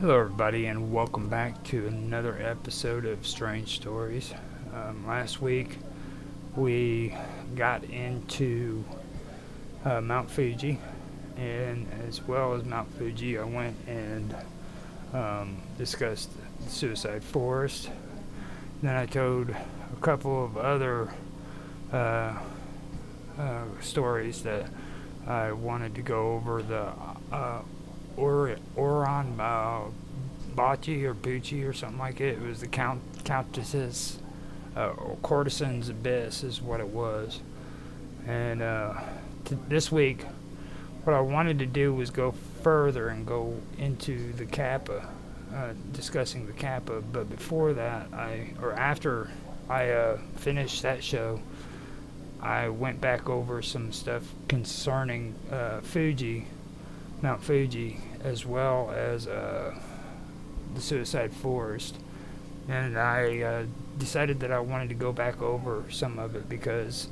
Hello, everybody, and welcome back to another episode of Strange Stories. Last week we got into Mount Fuji, and as well as Mount Fuji, I went and discussed the suicide forest. Then I told a couple of other stories that I wanted to go over the Oran Bachi or Bucci or something like it. It was the Countess's Courtesan's Abyss is what it was. And this week, what I wanted to do was go further and go into the Kappa, discussing the Kappa. But before that, after I finished that show, I went back over some stuff concerning Mount Fuji, as well as the suicide forest, and I decided that I wanted to go back over some of it because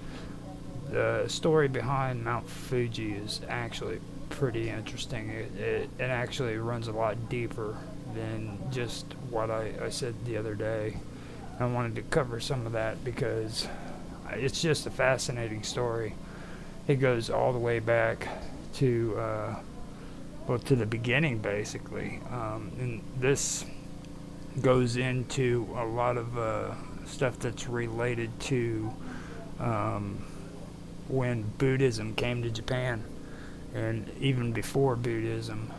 the story behind Mount Fuji is actually pretty interesting. It actually runs a lot deeper than just what I said the other day. I wanted to cover some of that because it's just a fascinating story. It goes all the way back to to the beginning, basically. And this goes into a lot of stuff that's related to when Buddhism came to Japan, and even before Buddhism.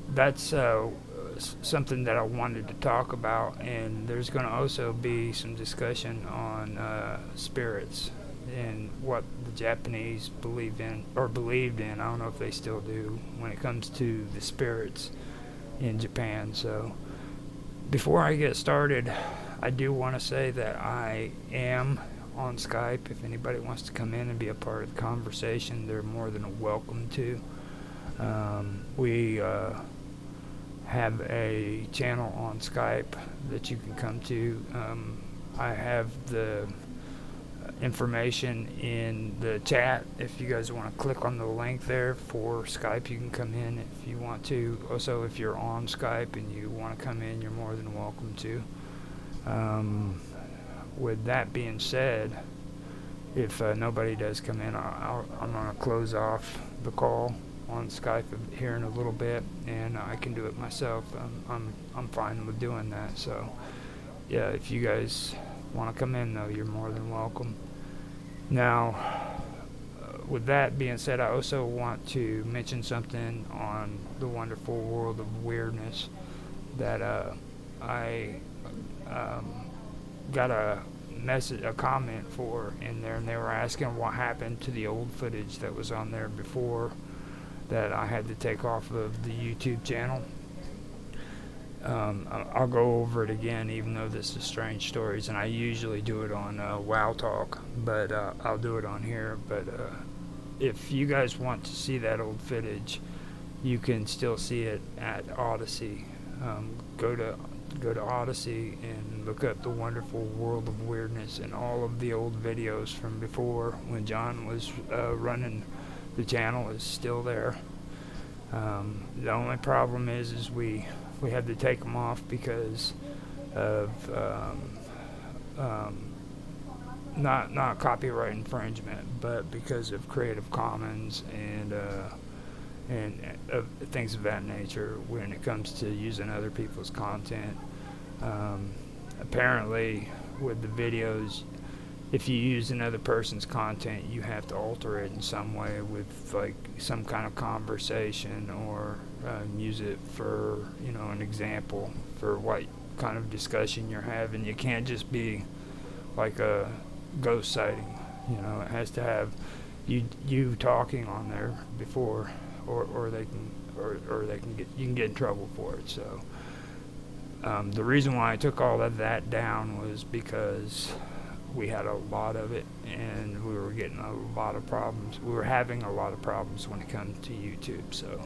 That's something that I wanted to talk about, and there's going to also be some discussion on spirits and what the Japanese believed in. I don't know if they still do, when it comes to the spirits in Japan. So before I get started, I do want to say that I am on Skype. If anybody wants to come in and be a part of the conversation, they're more than welcome to. We have a channel on Skype that you can come to. I have the information in the chat. If you guys want to click on the link there for Skype, you can come in if you want to. Also, if you're on Skype and you want to come in, you're more than welcome to. With that being said, if nobody does come in, I'm going to close off the call on Skype here in a little bit, and I can do it myself. I'm fine with doing that. So yeah, if you guys want to come in, though, you're more than welcome. Now, with that being said, I also want to mention something on the wonderful world of weirdness that I got a comment for in there, and they were asking what happened to the old footage that was on there before that I had to take off of the YouTube channel. I'll go over it again, even though this is Strange Stories, and I usually do it on WWOW Talk, but I'll do it on here. But if you guys want to see that old footage, you can still see it at Odyssey. Go to Odyssey and look up the wonderful world of weirdness, and all of the old videos from before when John was running the channel is still there. The only problem is we had to take them off because of not copyright infringement, but because of Creative Commons and things of that nature when it comes to using other people's content. Apparently, with the videos, if you use another person's content, you have to alter it in some way with like some kind of conversation, or use it for, an example for what kind of discussion you're having. You can't just be like a ghost sighting. It has to have you talking on there before, or they can get in trouble for it. So the reason why I took all of that down was because we had a lot of it, and we were getting a lot of problems. We were having a lot of problems when it comes to YouTube. So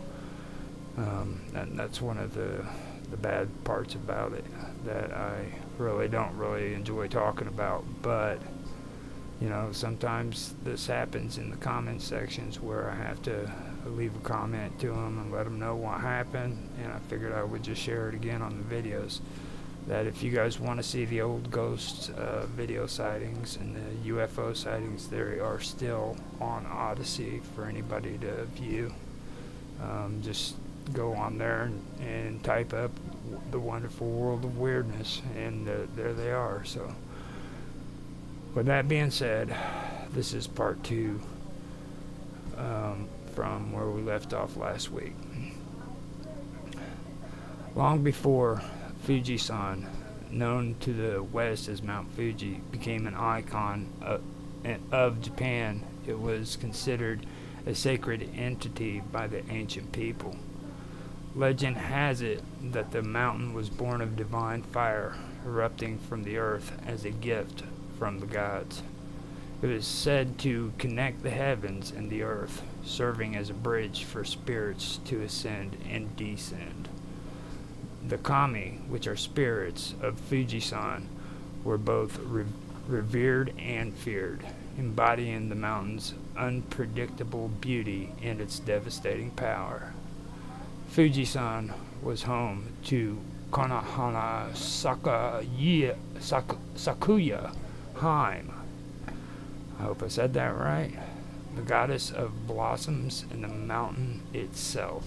that's one of the bad parts about it that I don't really enjoy talking about. But sometimes this happens in the comment sections where I have to leave a comment to them and let them know what happened, and I figured I would just share it again on the videos. That if you guys want to see the old ghost video sightings and the UFO sightings, they are still on Odyssey for anybody to view. Just go on there and type up The Wonderful World of Weirdness, and there they are. So with that being said, this is part 2 from where we left off last week. Long before Fujisan, known to the west as Mount Fuji, became an icon of Japan, it was considered a sacred entity by the ancient people. Legend has it that the mountain was born of divine fire erupting from the earth as a gift from the gods. It is said to connect the heavens and the earth, serving as a bridge for spirits to ascend and descend. The kami, which are spirits of Fujisan, were both revered and feared, embodying the mountain's unpredictable beauty and its devastating power. Fujisan was home to Konohana Sakuya Haim. I hope I said that right. The goddess of blossoms and the mountain itself.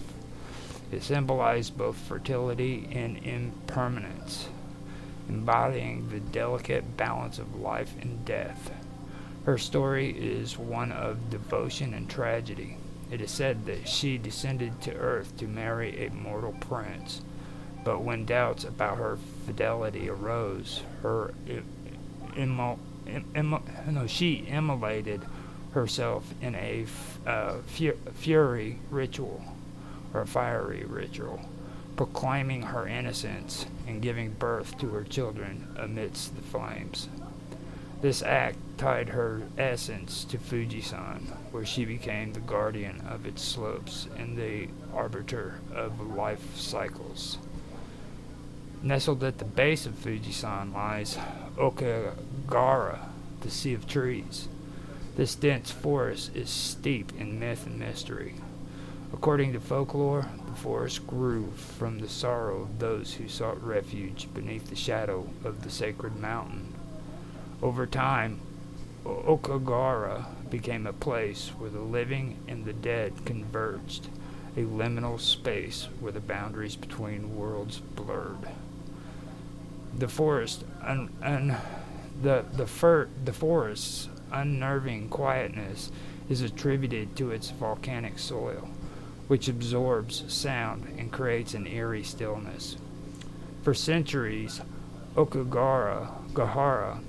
It symbolized both fertility and impermanence, embodying the delicate balance of life and death. Her story is one of devotion and tragedy. It is said that she descended to earth to marry a mortal prince, but when doubts about her fidelity arose, she immolated herself in a fiery ritual, proclaiming her innocence and giving birth to her children amidst the flames. This act tied her essence to Fujisan, where she became the guardian of its slopes and the arbiter of life cycles. Nestled at the base of Fujisan lies Okagara, the Sea of Trees. This dense forest is steeped in myth and mystery. According to folklore, the forest grew from the sorrow of those who sought refuge beneath the shadow of the sacred mountain. Over time, Okagara became a place where the living and the dead converged, a liminal space where the boundaries between worlds blurred. The forest's unnerving quietness is attributed to its volcanic soil, which absorbs sound and creates an eerie stillness. For centuries, Okagara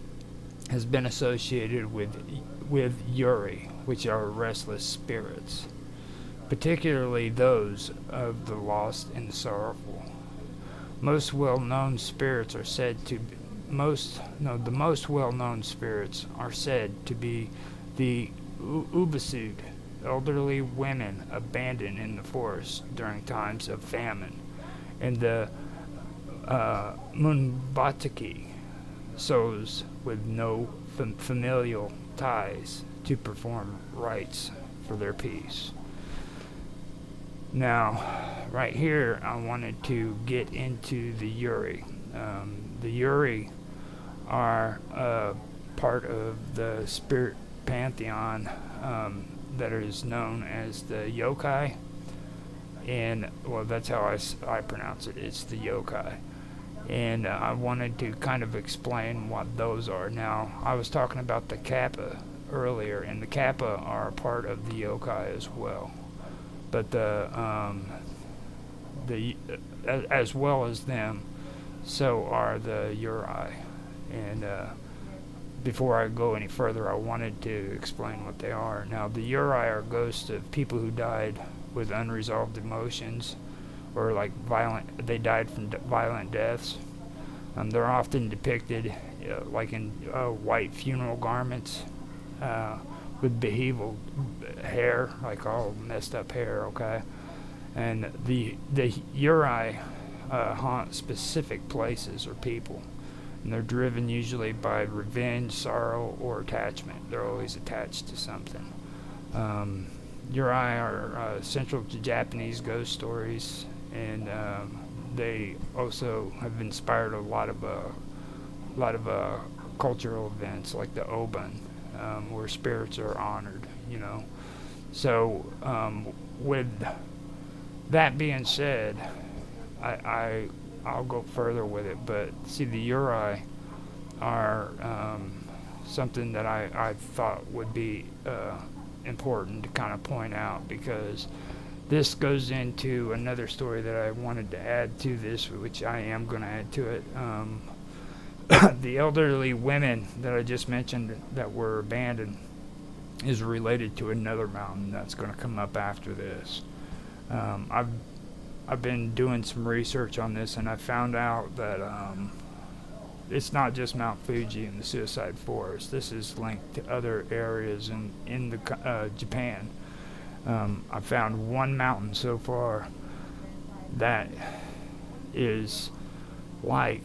has been associated with Yuri, which are restless spirits, particularly those of the lost and sorrowful. The most well-known spirits are said to be the Ubasud, elderly women abandoned in the forest during times of famine, and the Munbataki, souls with no familial ties to perform rites for their peace. Now, right here, I wanted to get into the Yuri. The Yuri are part of the spirit pantheon that is known as the yokai, and well, that's how I pronounce it. It's the yokai. And I wanted to kind of explain what those are. Now, I was talking about the Kappa earlier, and the Kappa are a part of the yokai as well. But as well as them, so are the Yuri. And before I go any further, I wanted to explain what they are. Now, the Yuri are ghosts of people who died with unresolved emotions, or they died from violent deaths. They're often depicted like in white funeral garments with beheveled hair, like all messed up hair, okay? And the Yuri haunt specific places or people, and they're driven usually by revenge, sorrow, or attachment. They're always attached to something. Yurei are central to Japanese ghost stories, and they also have inspired a lot of cultural events like the Oban, where spirits are honored. So with that being said, I'll go further with it. But see, the Yurei are something that I thought would be important to kind of point out, because this goes into another story that I wanted to add to this, which I am going to add to it. The elderly women that I just mentioned that were abandoned is related to another mountain that's going to come up after this. I've been doing some research on this, and I found out that it's not just Mount Fuji and the Suicide Forest. This is linked to other areas in the Japan. I found one mountain so far that is like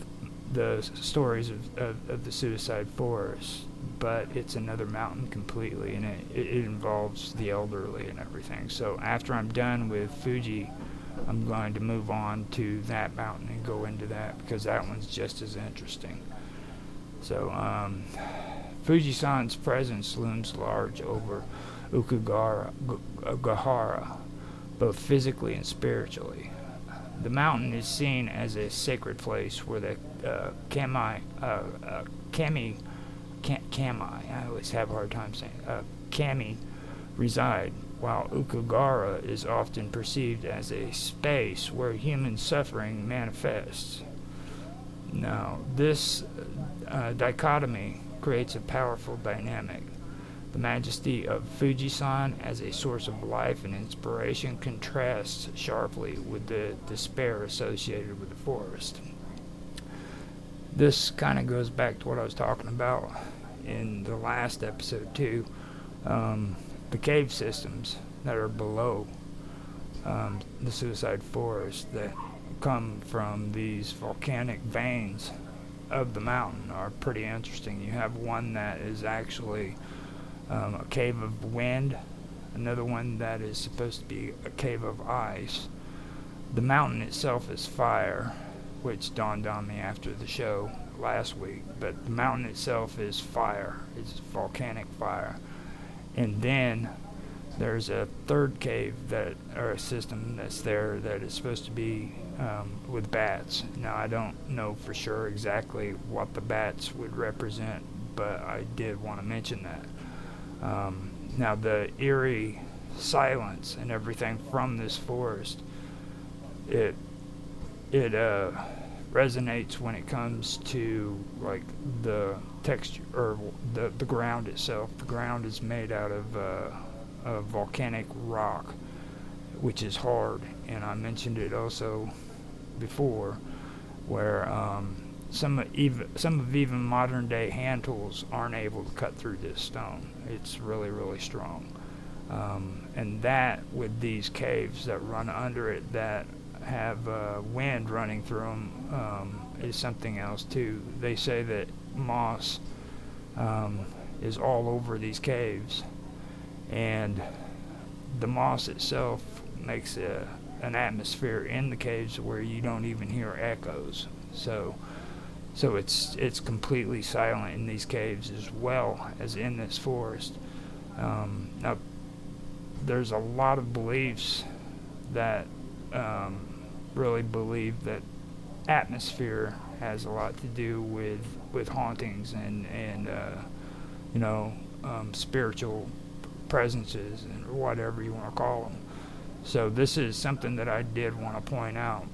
the stories of the Suicide Forest, but it's another mountain completely, and it involves the elderly and everything. So after I'm done with Fuji, I'm going to move on to that mountain and go into that, because that one's just as interesting. So Fujisan's presence looms large over Ukugahara, both physically and spiritually. The mountain is seen as a sacred place where the kami, I always have a hard time saying, kami reside, while Ukugahara is often perceived as a space where human suffering manifests. Now, this dichotomy creates a powerful dynamic. The majesty of Fujisan as a source of life and inspiration contrasts sharply with the despair associated with the forest. This kind of goes back to what I was talking about in the last episode too. The cave systems that are below the Suicide Forest that come from these volcanic veins of the mountain are pretty interesting. You have one that is actually a cave of wind, another one that is supposed to be a cave of ice. The mountain itself is fire, which dawned on me after the show last week, but the mountain itself is fire. It's volcanic fire. And then there's a third cave or a system that's there that is supposed to be with bats. Now, I don't know for sure exactly what the bats would represent, but I did want to mention that. Now, the eerie silence and everything from this forest, it resonates when it comes to like the texture or the ground itself. The ground is made out of volcanic rock, which is hard, and I mentioned it also before, where some of even modern day hand tools aren't able to cut through this stone. It's really, really strong. And that, with these caves that run under it that have wind running through them, is something else too. They say that moss is all over these caves, and the moss itself makes an atmosphere in the caves where you don't even hear echoes. So it's completely silent in these caves as well as in this forest. Now, there's a lot of beliefs that really believe that atmosphere has a lot to do with hauntings and spiritual presences and whatever you want to call them. So this is something that I did want to point out.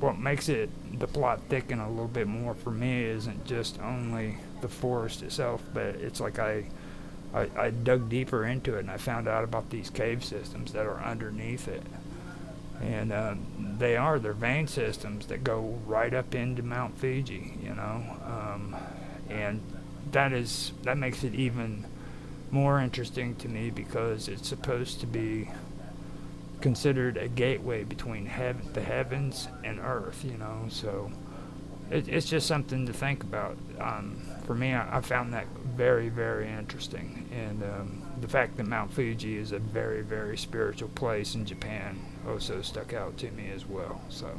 What makes the plot thicken a little bit more for me isn't just only the forest itself, but it's like I dug deeper into it, and I found out about these cave systems that are underneath it. And they're vein systems that go right up into Mount Fuji, and that makes it even more interesting to me, because it's supposed to be considered a gateway between the heavens and earth, so it's just something to think about. For me, I found that very, very interesting, and the fact that Mount Fuji is a very, very spiritual place in Japan also stuck out to me as well. So,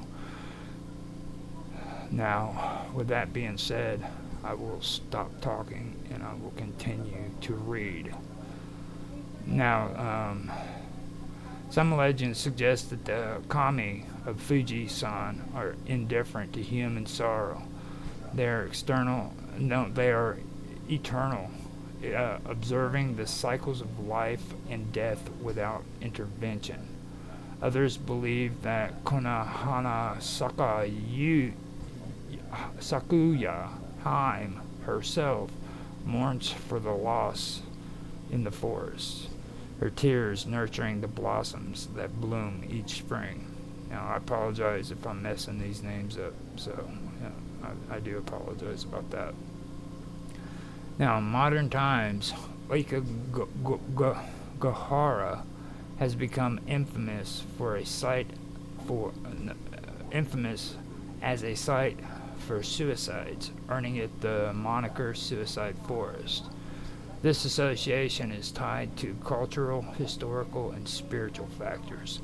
now, with that being said, I will stop talking and I will continue to read. Now, some legends suggest that the kami of Fuji-san are indifferent to human sorrow. They are eternal, observing the cycles of life and death without intervention. Others believe that Konohana Sakuya Haim herself mourns for the loss in the forest, her tears nurturing the blossoms that bloom each spring. Now, I apologize if I'm messing these names up, so I do apologize about that. Now, in modern times, Oikagahara has become infamous as a site for suicides, earning it the moniker Suicide Forest. This association is tied to cultural, historical, and spiritual factors.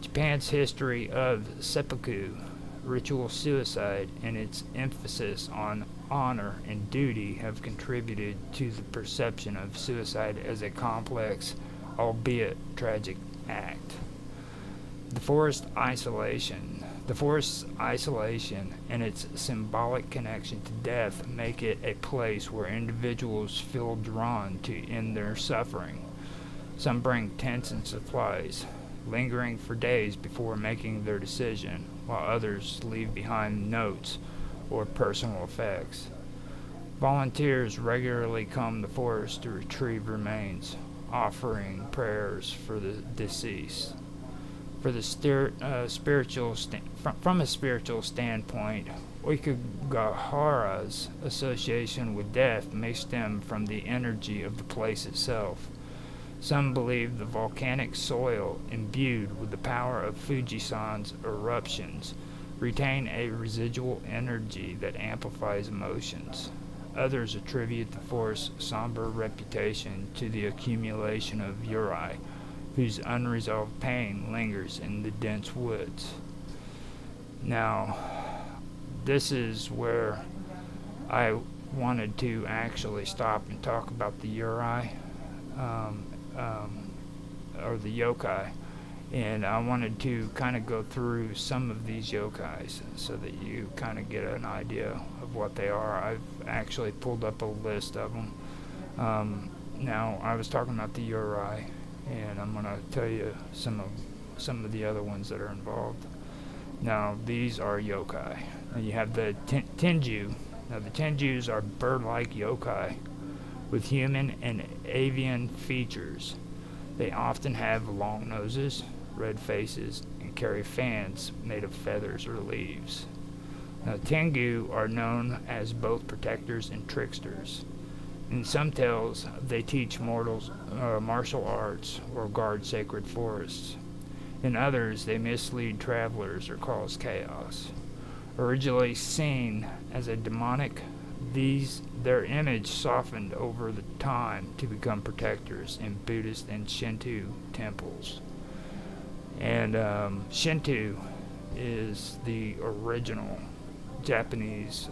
Japan's history of seppuku, ritual suicide, and its emphasis on honor and duty have contributed to the perception of suicide as a complex, albeit tragic, act. The forest's isolation and its symbolic connection to death make it a place where individuals feel drawn to end their suffering. Some bring tents and supplies, lingering for days before making their decision, while others leave behind notes or personal effects. Volunteers regularly comb the forest to retrieve remains, offering prayers for the deceased. From a spiritual standpoint, Oikagahara's association with death may stem from the energy of the place itself. Some believe the volcanic soil imbued with the power of Fujisan's eruptions retain a residual energy that amplifies emotions. Others attribute the forest's somber reputation to the accumulation of yurei, whose unresolved pain lingers in the dense woods. Now, this is where I wanted to actually stop and talk about the yurei, or the yokai, and I wanted to kind of go through some of these yokais so that you kind of get an idea of what they are. I've actually pulled up a list of them. Now, I was talking about the yurei, and I'm going to tell you some of the other ones that are involved. Now, these are yokai. Now, you have the tenju. Now, the tenjus are bird-like yokai with human and avian features. They often have long noses, red faces, and carry fans made of feathers or leaves. Now, tengu are known as both protectors and tricksters. In some tales, they teach mortals martial arts or guard sacred forests. In others, they mislead travelers or cause chaos. Originally seen as a demonic, their image softened over the time to become protectors in Buddhist and Shinto temples. And Shinto is the original Japanese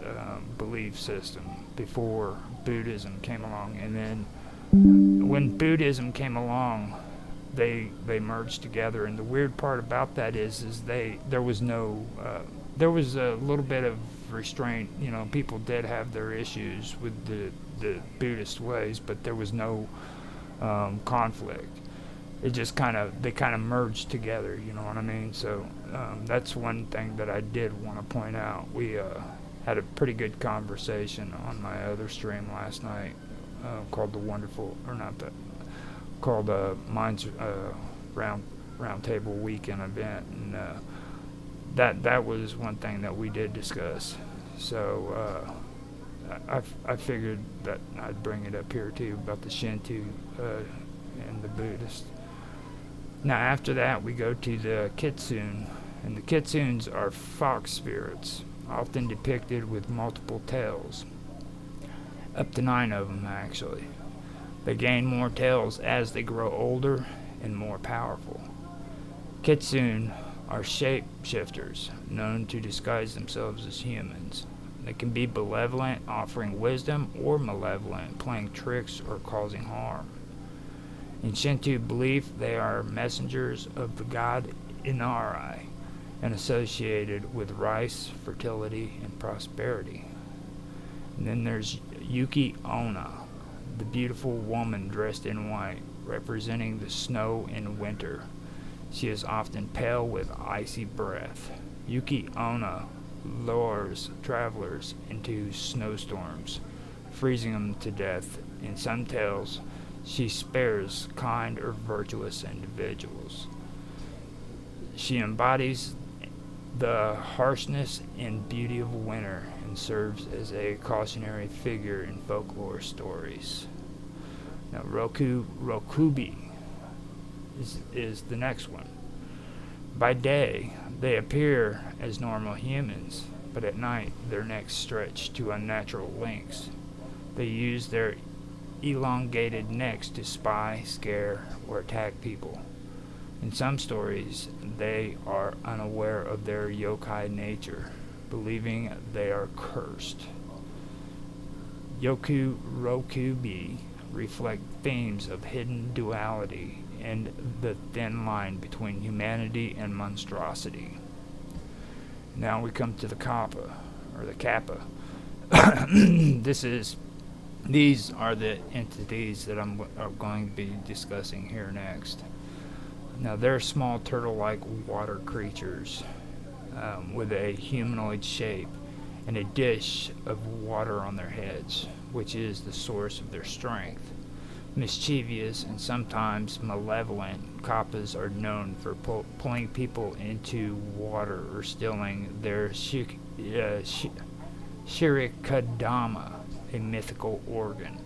belief system before Buddhism came along, and then when Buddhism came along, they merged together. And the weird part about that is there was a little bit of restraint. You know, people did have their issues with the Buddhist ways, but there was no conflict. It just they kind of merged together, you know what I mean? So that's one thing that I did want to point out. We had a pretty good conversation on my other stream last night called Mind's Roundtable Weekend event, and that was one thing that we did discuss. So I figured that I'd bring it up here too about the Shinto and the Buddhist. Now, after that, we go to the kitsune, and the kitsunes are fox spirits, often depicted with multiple tails, up to 9 of them actually. They gain more tails as they grow older and more powerful. Kitsune are shapeshifters, known to disguise themselves as humans. They can be benevolent, offering wisdom, or malevolent, playing tricks or causing harm. In Shinto belief, they are messengers of the god Inari and associated with rice, fertility, and prosperity. And then there's Yuki Onna, the beautiful woman dressed in white, representing the snow in winter. She is often pale with icy breath. Yuki Onna lures travelers into snowstorms, freezing them to death. In some tales, she spares kind or virtuous individuals. She embodies the harshness and beauty of winter and serves as a cautionary figure in folklore stories. Now, Rokubi is the next one. By day, they appear as normal humans, but at night their necks stretch to unnatural lengths. They use their elongated necks to spy, scare, or attack people. In some stories, they are unaware of their yokai nature, believing they are cursed. Rokubi reflect themes of hidden duality and the thin line between humanity and monstrosity. Now we come to the Kappa, or the Kappa. These are the entities that I'm going to be discussing here next. Now, they're small turtle-like water creatures with a humanoid shape and a dish of water on their heads, which is the source of their strength. Mischievous and sometimes malevolent, Kappas are known for pulling people into water or stealing their shirikadama, a mythical organ.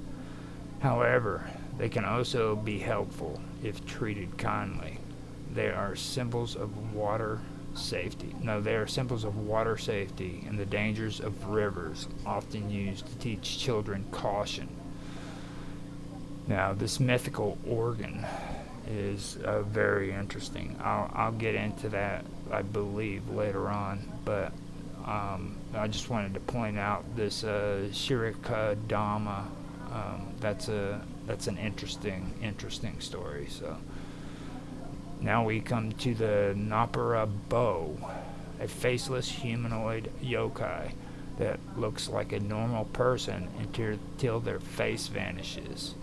However, they can also be helpful if treated kindly. They are symbols of water safety. They are symbols of water safety and the dangers of rivers, often used to teach children caution. Now, this mythical organ is very interesting. I'll get into that, I believe, later on, but I just wanted to point out this Shirikadama. That's an interesting story. So now we come to the Napara Bo, a faceless humanoid yokai that looks like a normal person until their face vanishes.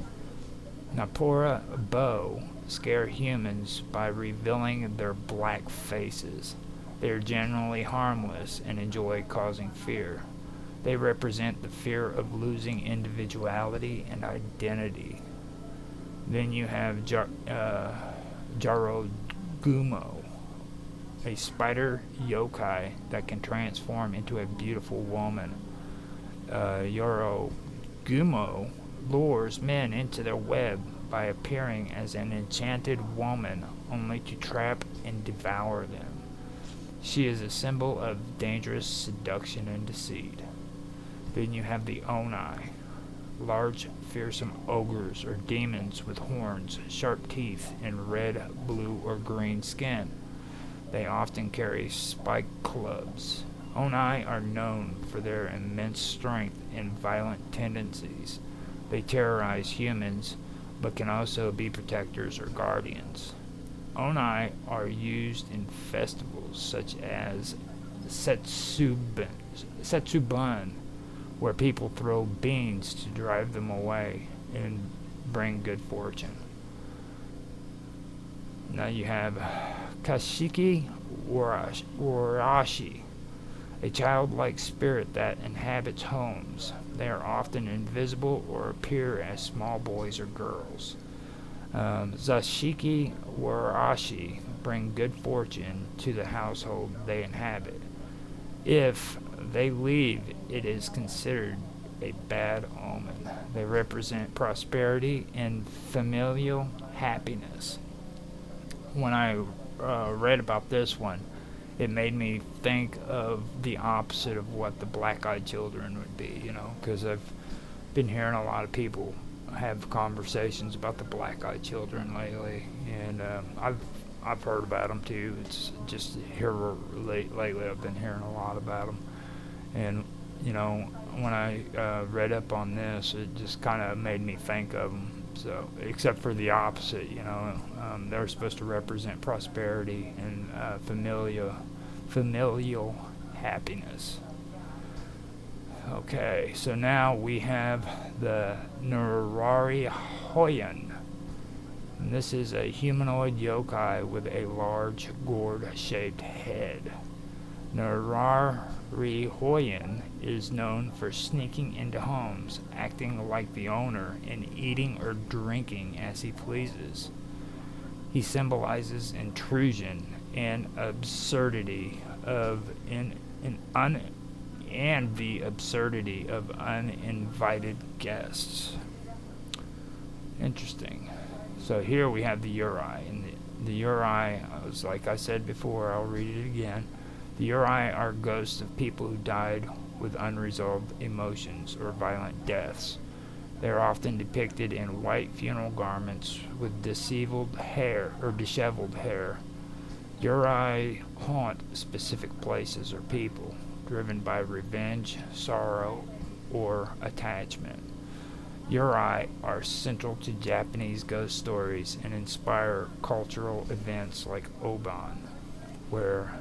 Napara Bo scare humans by revealing their black faces. They are generally harmless and enjoy causing fear. They represent the fear of losing individuality and identity. Then you have Jarogumo, a spider yokai that can transform into a beautiful woman. Jarogumo lures men into their web by appearing as an enchanted woman only to trap and devour them. She is a symbol of dangerous seduction and deceit. Then you have the Onai, large, fearsome ogres or demons with horns, sharp teeth, and red, blue, or green skin. They often carry spiked clubs. Onai are known for their immense strength and violent tendencies. They terrorize humans, but can also be protectors or guardians. Onai are used in festivals such as Setsuban, where people throw beans to drive them away and bring good fortune. Now you have Kashiki Warashi, a childlike spirit that inhabits homes. They are often invisible or appear as small boys or girls. Zashiki Warashi bring good fortune to the household they inhabit. If they leave, it is considered a bad omen. They represent prosperity and familial happiness. When I read about this one, it made me think of the opposite of what the black-eyed children would be, because I've been hearing a lot of people have conversations about the black-eyed children lately, and I've heard about them too. It's just here lately I've been hearing a lot about them, and when I read up on this, it just kind of made me think of them. So, except for the opposite, they're supposed to represent prosperity and familial happiness. Okay, so now we have the Nurari Hoyan. And this is a humanoid yokai with a large gourd-shaped head. Nurari Hoyan is known for sneaking into homes, acting like the owner, and eating or drinking as he pleases. He symbolizes intrusion and absurdity of and the absurdity of uninvited guests. Interesting. So here we have the Uri, and the Uri, was like I said before, I'll read it again. The Uri are ghosts of people who died with unresolved emotions or violent deaths. They are often depicted in white funeral garments with disheveled hair. Uri haunt specific places or people, driven by revenge, sorrow, or attachment. Uri are central to Japanese ghost stories and inspire cultural events like Oban, where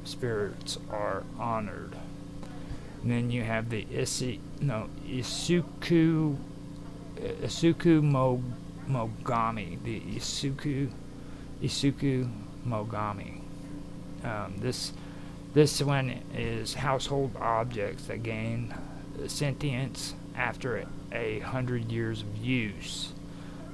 spirits are honored. And then you have the Isuku Mogami. The Isuku Mogami. This one is household objects that gain sentience after 100 years of use.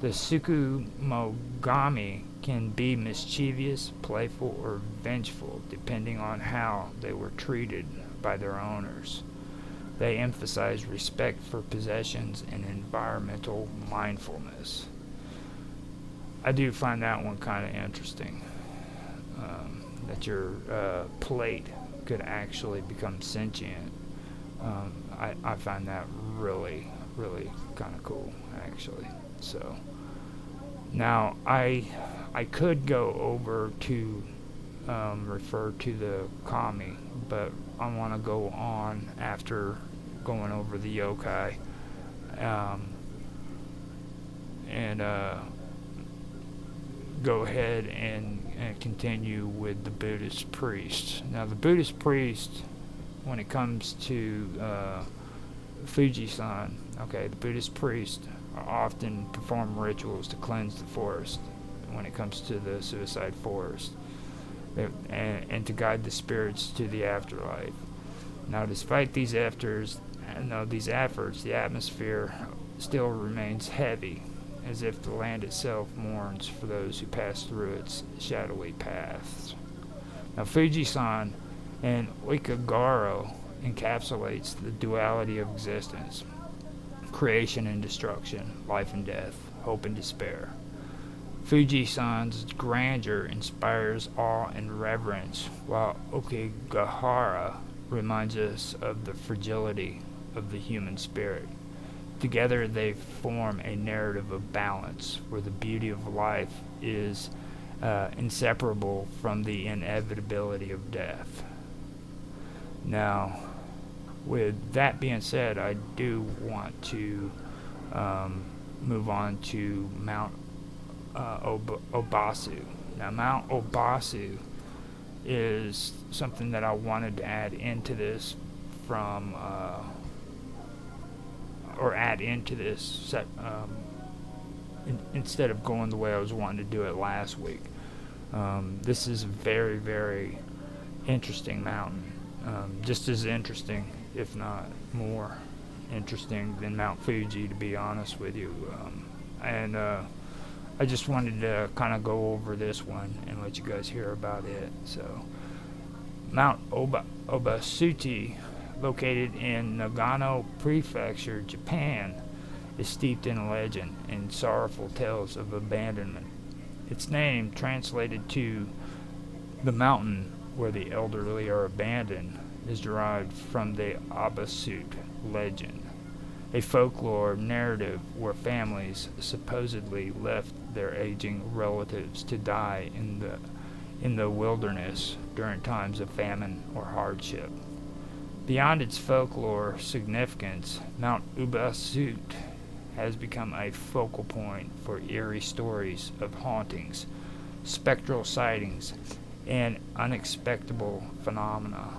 The Sukumogami can be mischievous, playful, or vengeful, depending on how they were treated by their owners. They emphasize respect for possessions and environmental mindfulness. I do find that one kind of interesting, that your plate could actually become sentient. I find that really, really kind of cool, actually. So now I could go over to refer to the kami, but I want to go on after going over the yokai, and go ahead and continue with the Buddhist priest. Now the Buddhist priest, when it comes to Fuji-san, the Buddhist priests often perform rituals to cleanse the forest when it comes to the suicide forest, and to guide the spirits to the afterlife. Now, despite these efforts, the atmosphere still remains heavy, as if the land itself mourns for those who pass through its shadowy paths. Now, Fuji-san and Oikagaro encapsulates the duality of existence: creation and destruction, life and death, hope and despair. Fuji-san's grandeur inspires awe and reverence, while Okigahara reminds us of the fragility of the human spirit. Together they form a narrative of balance, where the beauty of life is inseparable from the inevitability of death. Now, with that being said, I do want to move on to Mount Obasu. Now, Mount Obasu is something that I wanted to add into this instead of going the way I was wanting to do it last week. This is a very, very interesting mountain. Just as interesting, if not more interesting than Mount Fuji, to be honest with you. And I just wanted to kind of go over this one and let you guys hear about it. So, Mount Obasuchi, located in Nagano Prefecture, Japan, is steeped in legend and sorrowful tales of abandonment. Its name, translated to the mountain where the elderly are abandoned, is derived from the Abasut legend. a folklore narrative where families supposedly left their aging relatives to die in the wilderness during times of famine or hardship. Beyond its folklore significance, Mount Ubasut has become a focal point for eerie stories of hauntings, spectral sightings, and unexpected phenomena.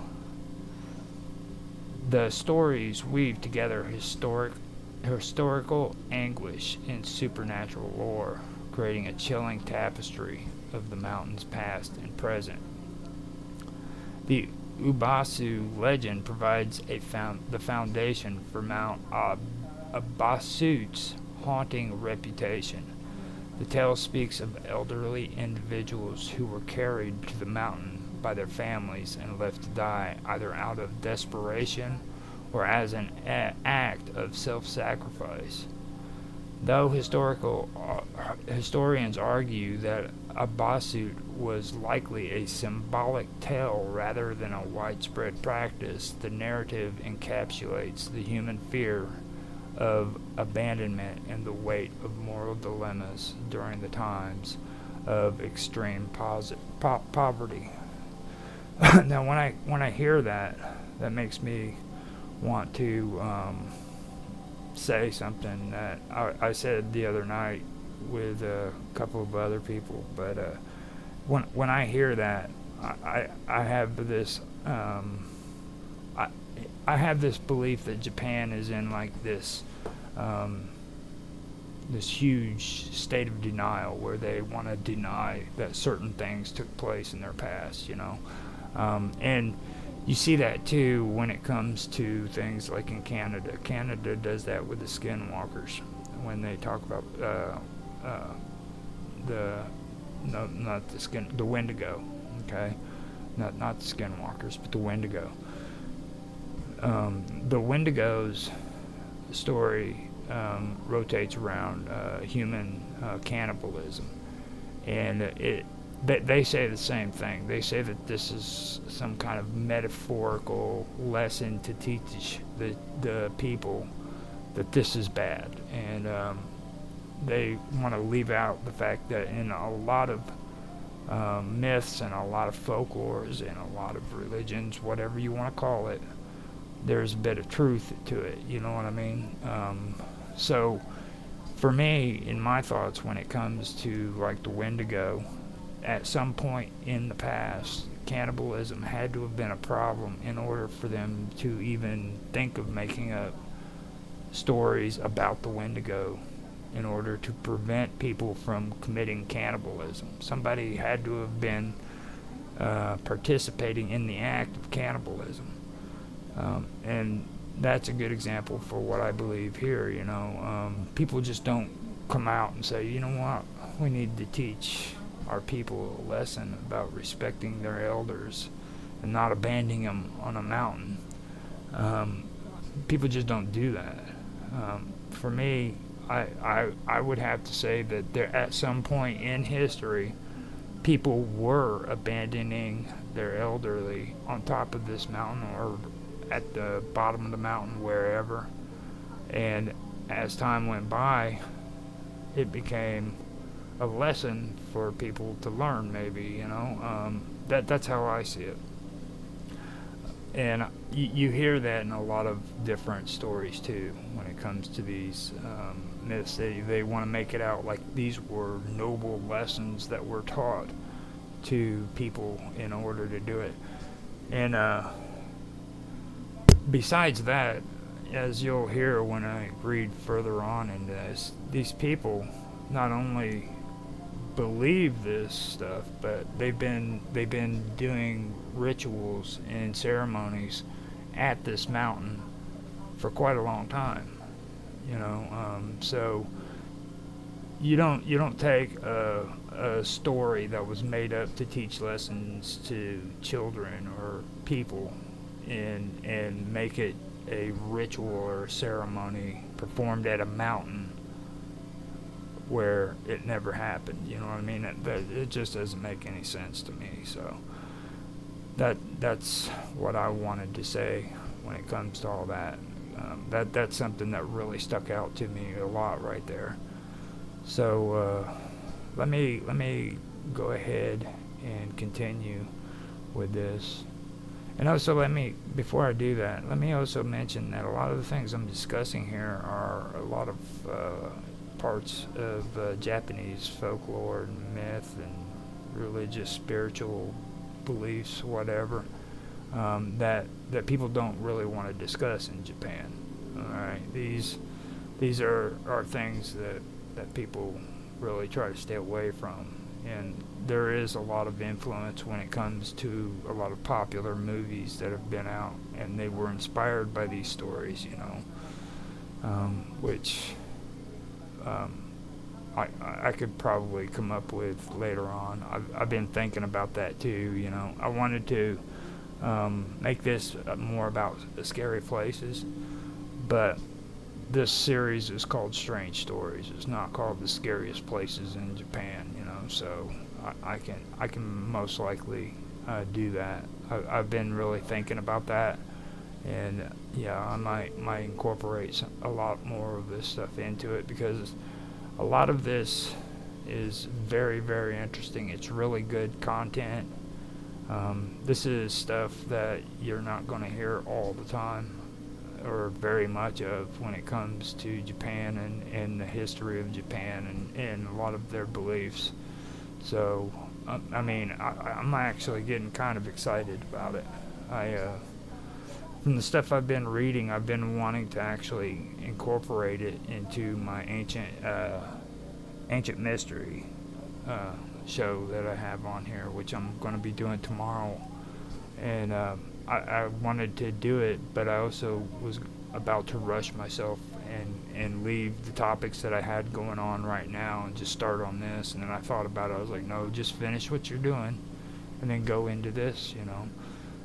The stories weave together historical anguish and supernatural lore, creating a chilling tapestry of the mountain's past and present. The Ubasu legend provides the foundation for Mount Ubasut's haunting reputation. The tale speaks of elderly individuals who were carried to the mountain by their families and left to die either out of desperation or as an act of self-sacrifice. Though historians argue that Ubasut was likely a symbolic tale rather than a widespread practice, the narrative encapsulates the human fear of abandonment and the weight of moral dilemmas during the times of extreme poverty. Now, when I hear that, that makes me want to say something that I said the other night with a couple of other people. But when I hear that, I have this I have this belief that Japan is in like this this huge state of denial where they want to deny that certain things took place in their past, and you see that too when it comes to things like in Canada. Canada does that with the skinwalkers when they talk about the Wendigo, okay, not the skinwalkers, but the Wendigo. The Wendigo's story rotates around human cannibalism, and they say the same thing. They say that this is some kind of metaphorical lesson to teach the people that this is bad, and they want to leave out the fact that in a lot of myths and a lot of folklores and a lot of religions, whatever you want to call it, there's a bit of truth to it, you know what I mean? So for me, in my thoughts, when it comes to like the Wendigo, at some point in the past, cannibalism had to have been a problem in order for them to even think of making up stories about the Wendigo in order to prevent people from committing cannibalism. Somebody had to have been participating in the act of cannibalism. And that's a good example for what I believe here, people just don't come out and say, you know what, we need to teach our people a lesson about respecting their elders and not abandoning them on a mountain. People just don't do that. For me, I would have to say that there, at some point in history, people were abandoning their elderly on top of this mountain or at the bottom of the mountain, wherever. And as time went by, it became a lesson for people to learn, maybe, that's how I see it. And you hear that in a lot of different stories too when it comes to these myths. They want to make it out like these were noble lessons that were taught to people in order to do it. And besides that, as you'll hear when I read further on in this, these people not only believe this stuff, but they've been doing rituals and ceremonies at this mountain for quite a long time, so you don't take a story that was made up to teach lessons to children or people and make it a ritual or ceremony performed at a mountain where it never happened. You know what I mean? It just doesn't make any sense to me. So that's what I wanted to say when it comes to all that. That's something that really stuck out to me a lot right there. So let me go ahead and continue with this. And also, before I do that, let me also mention that a lot of the things I'm discussing here are a lot of parts of Japanese folklore and myth and religious, spiritual beliefs, whatever, that people don't really want to discuss in Japan. All right, these are things that people really try to stay away from. And there is a lot of influence when it comes to a lot of popular movies that have been out, and they were inspired by these stories, which I could probably come up with later on. I've been thinking about that too. I wanted to make this more about the scary places, but this series is called Strange Stories. It's not called The Scariest Places in Japan, so I can most likely do that. I've been really thinking about that, and I might incorporate a lot more of this stuff into it, because a lot of this is very, very interesting. It's really good content. This is stuff that you're not going to hear all the time, or very much of, when it comes to Japan and the history of Japan and a lot of their beliefs. So, I'm actually getting kind of excited about it. From the stuff I've been reading, I've been wanting to actually incorporate it into my ancient mystery show that I have on here, which I'm going to be doing tomorrow. And I wanted to do it, but I also was about to rush myself and leave the topics that I had going on right now and just start on this. And then I thought about it. I was like, no, just finish what you're doing and then go into this,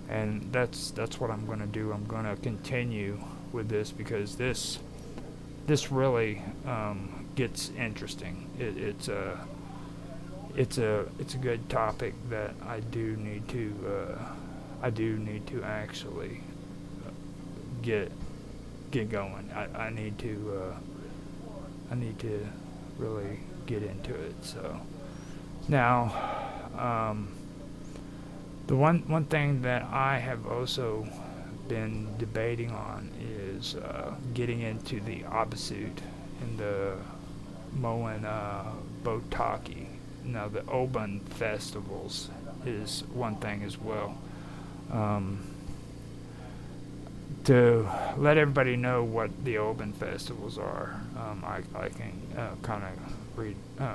And that's what I'm going to do. I'm going to continue with this, because this really gets interesting. It's a good topic that I do need to actually get going. I need to really get into it. So now, the one thing that I have also been debating on is getting into the Abasud in the Moen Botaki. Now, the Oban festivals is one thing as well. To let everybody know what the Oban festivals are, I can kind of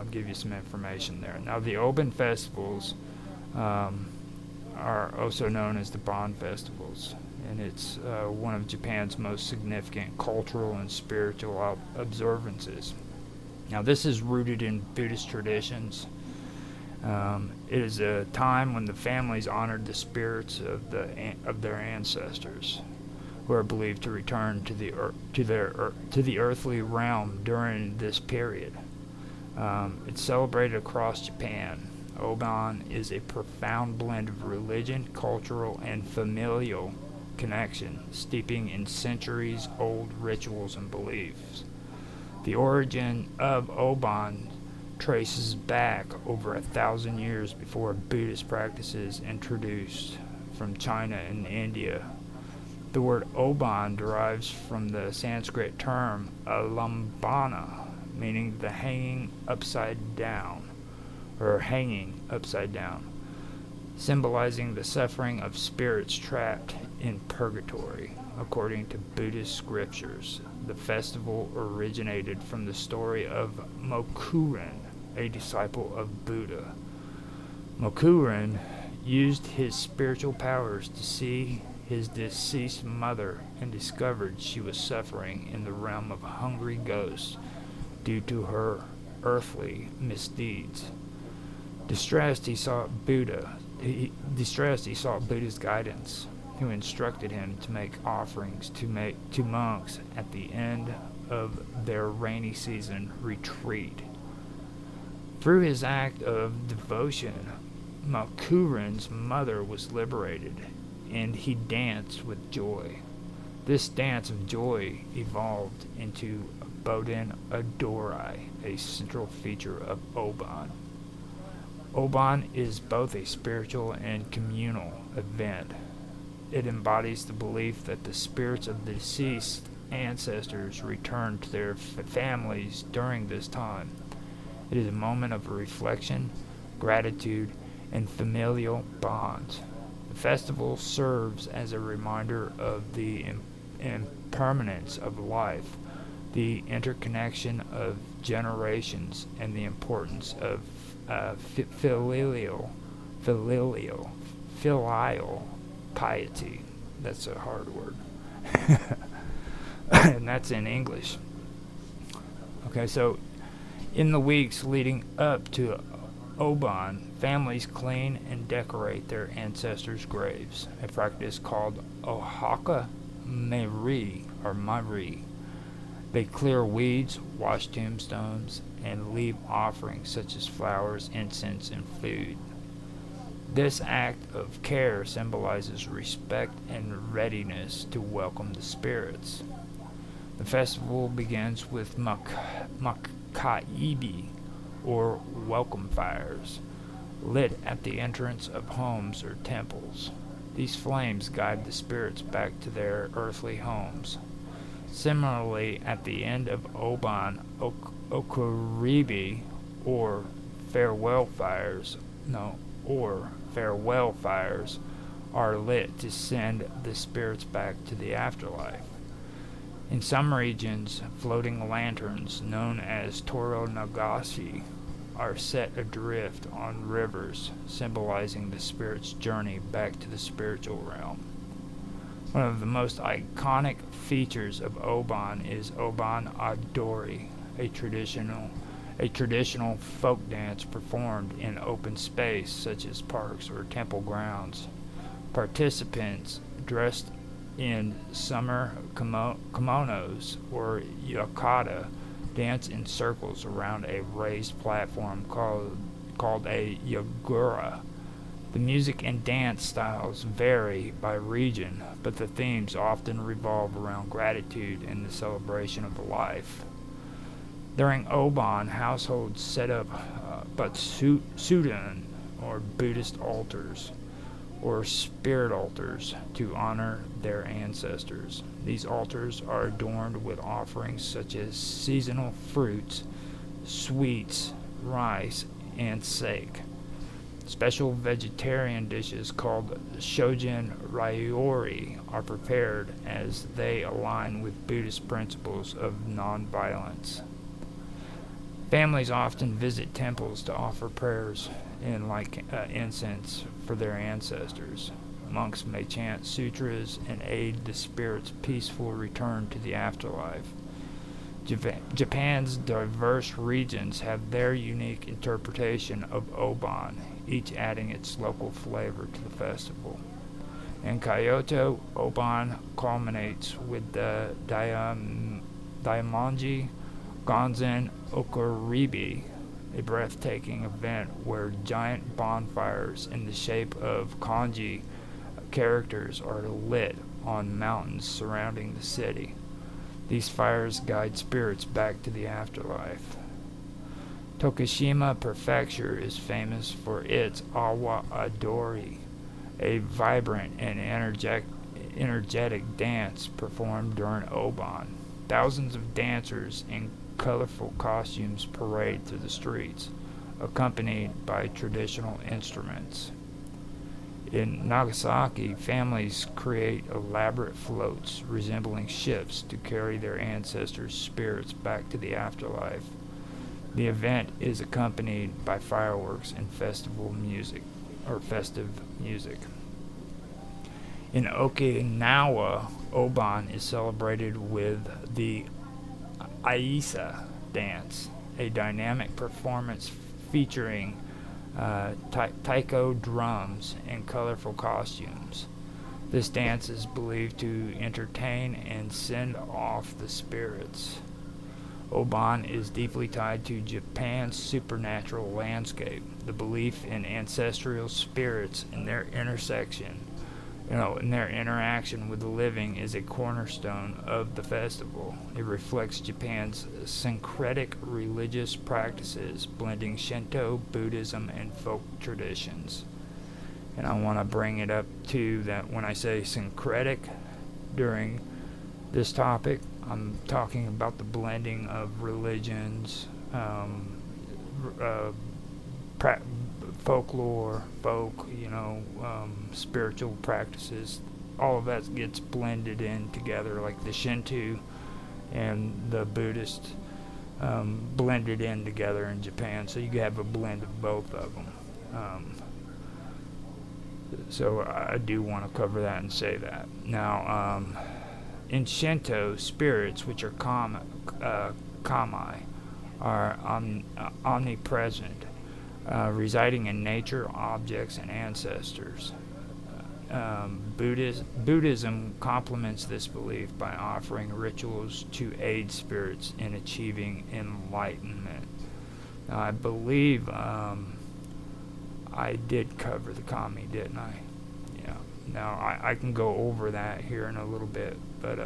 give you some information there. Now, the Oban festivals are also known as the Bon festivals, and it's one of Japan's most significant cultural and spiritual observances. Now, this is rooted in Buddhist traditions. It is a time when the families honored the spirits of their ancestors, who are believed to return to the earthly realm during this period. It's celebrated across Japan. Oban is a profound blend of religion, cultural, and familial connection, steeping in centuries-old rituals and beliefs. The origin of Oban traces back over 1,000 years before Buddhist practices introduced from China and India. The word Oban derives from the Sanskrit term alambana, meaning the hanging upside down, symbolizing the suffering of spirits trapped in purgatory. According to Buddhist scriptures, the festival originated from the story of Mokuren, a disciple of Buddha. Mokuren used his spiritual powers to see his deceased mother and discovered she was suffering in the realm of hungry ghosts due to her earthly misdeeds. Distressed, he sought Buddha's guidance, who instructed him to make offerings to monks at the end of their rainy season retreat. Through his act of devotion, Mokuren's mother was liberated, and he danced with joy. This dance of joy evolved into Boden Adorai, a central feature of Oban. Oban is both a spiritual and communal event. It embodies the belief that the spirits of the deceased ancestors return to their families during this time. It is a moment of reflection, gratitude, and familial bonds. The festival serves as a reminder of the impermanence of life, the interconnection of generations, and the importance of filial piety. That's a hard word. And that's in English. Okay, so in the weeks leading up to Oban, families clean and decorate their ancestors' graves, a practice called Ohaka Meri, or Mari. They clear weeds, wash tombstones, and leave offerings such as flowers, incense, and food. This act of care symbolizes respect and readiness to welcome the spirits. The festival begins with makaibi, or welcome fires, lit at the entrance of homes or temples. These flames guide the spirits back to their earthly homes. Similarly, at the end of Oban, Okuribi, or farewell fires, are lit to send the spirits back to the afterlife. In some regions, floating lanterns, known as Toro Nagashi, are set adrift on rivers, symbolizing the spirit's journey back to the spiritual realm. One of the most iconic features of Oban is Oban Adori, a traditional folk dance performed in open space such as parks or temple grounds. Participants dressed in summer kimonos or yukata dance in circles around a raised platform called a yagura. The music and dance styles vary by region, but the themes often revolve around gratitude and the celebration of life. During Oban, households set up Butsudan, or Buddhist altars, or spirit altars, to honor their ancestors. These altars are adorned with offerings such as seasonal fruits, sweets, rice, and sake. Special vegetarian dishes called Shojin Ryori are prepared as they align with Buddhist principles of nonviolence. Families often visit temples to offer prayers and incense for their ancestors. Monks may chant sutras and aid the spirit's peaceful return to the afterlife. Japan's diverse regions have their unique interpretation of Oban, each adding its local flavor to the festival. In Kyoto, Oban culminates with the Daimonji Gonzen Okuribi, a breathtaking event where giant bonfires in the shape of kanji characters are lit on mountains surrounding the city. These fires guide spirits back to the afterlife. Tokushima Prefecture is famous for its Awa Adori, a vibrant and energetic dance performed during Oban. Thousands of dancers in colorful costumes parade through the streets, accompanied by traditional instruments. In Nagasaki, families create elaborate floats resembling ships to carry their ancestors' spirits back to the afterlife. The event is accompanied by fireworks and festive music. In Okinawa, Oban is celebrated with the Aisa dance, a dynamic performance featuring taiko drums and colorful costumes. This dance is believed to entertain and send off the spirits. Oban is deeply tied to Japan's supernatural landscape. The belief in ancestral spirits and their intersection and their interaction with the living is a cornerstone of the festival. It reflects Japan's syncretic religious practices, blending Shinto, Buddhism, and folk traditions. And I want to bring it up too that when I say syncretic during this topic, I'm talking about the blending of religions, folklore, folk, spiritual practices. All of that gets blended in together, like the Shinto and the Buddhist blended in together in Japan. So you have a blend of both of them. So I do want to cover that and say that. Now, in Shinto, spirits, which are kami, are omnipresent, residing in nature, objects, and ancestors. Buddhism complements this belief by offering rituals to aid spirits in achieving enlightenment. Now, I believe I did cover the kami, didn't I? Yeah. Now, I can go over that here in a little bit, but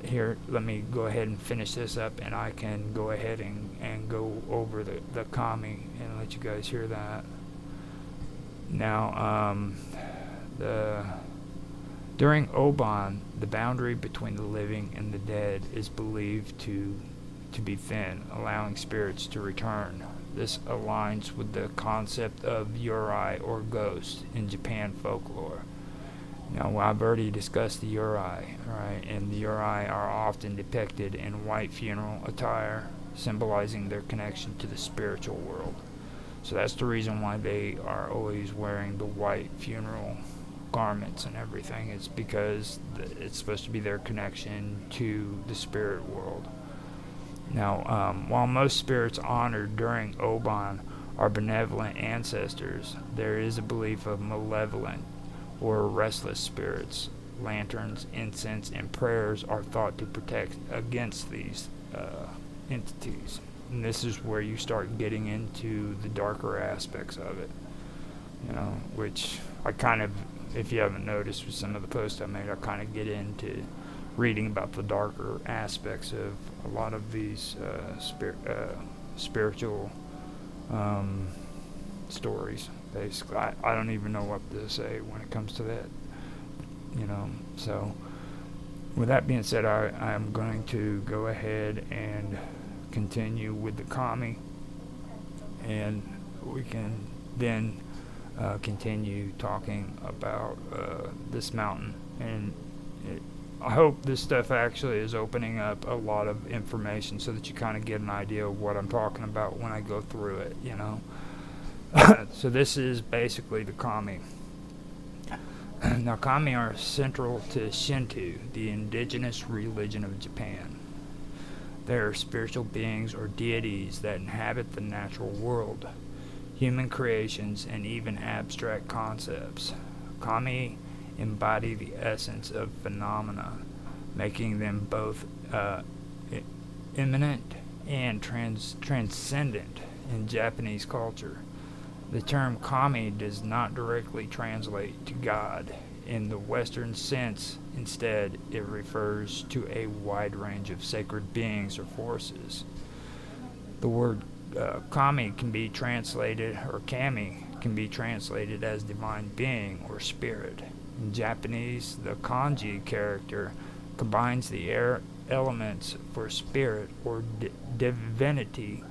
here, let me go ahead and finish this up, and I can go ahead and go over the kami and let you guys hear that. Now, during Oban, the boundary between the living and the dead is believed to be thin, allowing spirits to return. This aligns with the concept of yurei, or ghost, in Japan folklore. Now, I've already discussed the yurei, right? And the yurei are often depicted in white funeral attire, symbolizing their connection to the spiritual world. So that's the reason why they are always wearing the white funeral garments and everything. It's because it's supposed to be their connection to the spirit world. Now, while most spirits honored during Oban are benevolent ancestors, there is a belief of malevolent or restless spirits. Lanterns, incense, and prayers are thought to protect against these entities. And this is where you start getting into the darker aspects of it, which I kind of, if you haven't noticed with some of the posts I made, I kind of get into reading about the darker aspects of a lot of these spiritual stories. Basically, I don't even know what to say when it comes to that, so with that being said, I am going to go ahead and continue with the kami, and we can then continue talking about this mountain. And I hope this stuff actually is opening up a lot of information so that you kind of get an idea of what I'm talking about when I go through it, So this is basically the kami. Now, kami are central to Shinto, the indigenous religion of Japan. They are spiritual beings or deities that inhabit the natural world, human creations, and even abstract concepts. Kami embody the essence of phenomena, making them both immanent and transcendent in Japanese culture. The term kami does not directly translate to God in the Western sense. Instead, it refers to a wide range of sacred beings or forces. The word kami can be translated, or kami can be translated as divine being or spirit. In Japanese, the kanji character combines the elements for spirit or divinity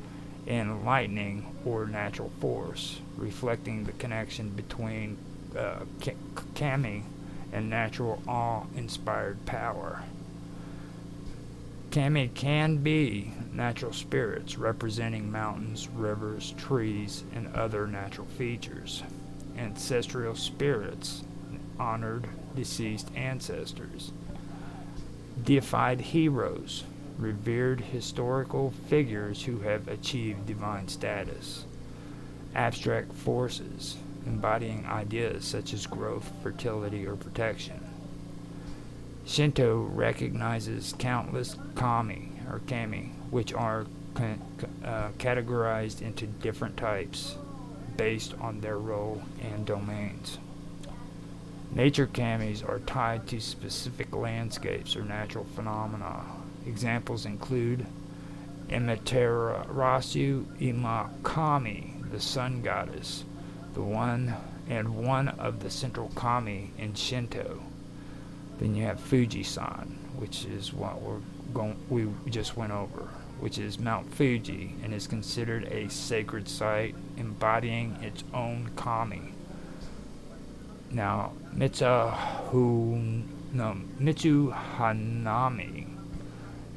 and lightning or natural force, reflecting the connection between kami and natural awe-inspired power. Kami can be natural spirits representing mountains, rivers, trees, and other natural features. Ancestral spirits honored deceased ancestors. Deified heroes, revered historical figures who have achieved divine status. Abstract forces, embodying ideas such as growth, fertility, or protection. Shinto recognizes countless kami, which are categorized into different types based on their role and domains. Nature kamis are tied to specific landscapes or natural phenomena. Examples include Amaterasu Imakami, the sun goddess, one of the central kami in Shinto. Then you have Fuji-san, which is what we just went over, which is Mount Fuji and is considered a sacred site embodying its own kami. Now, Mitsuhanami,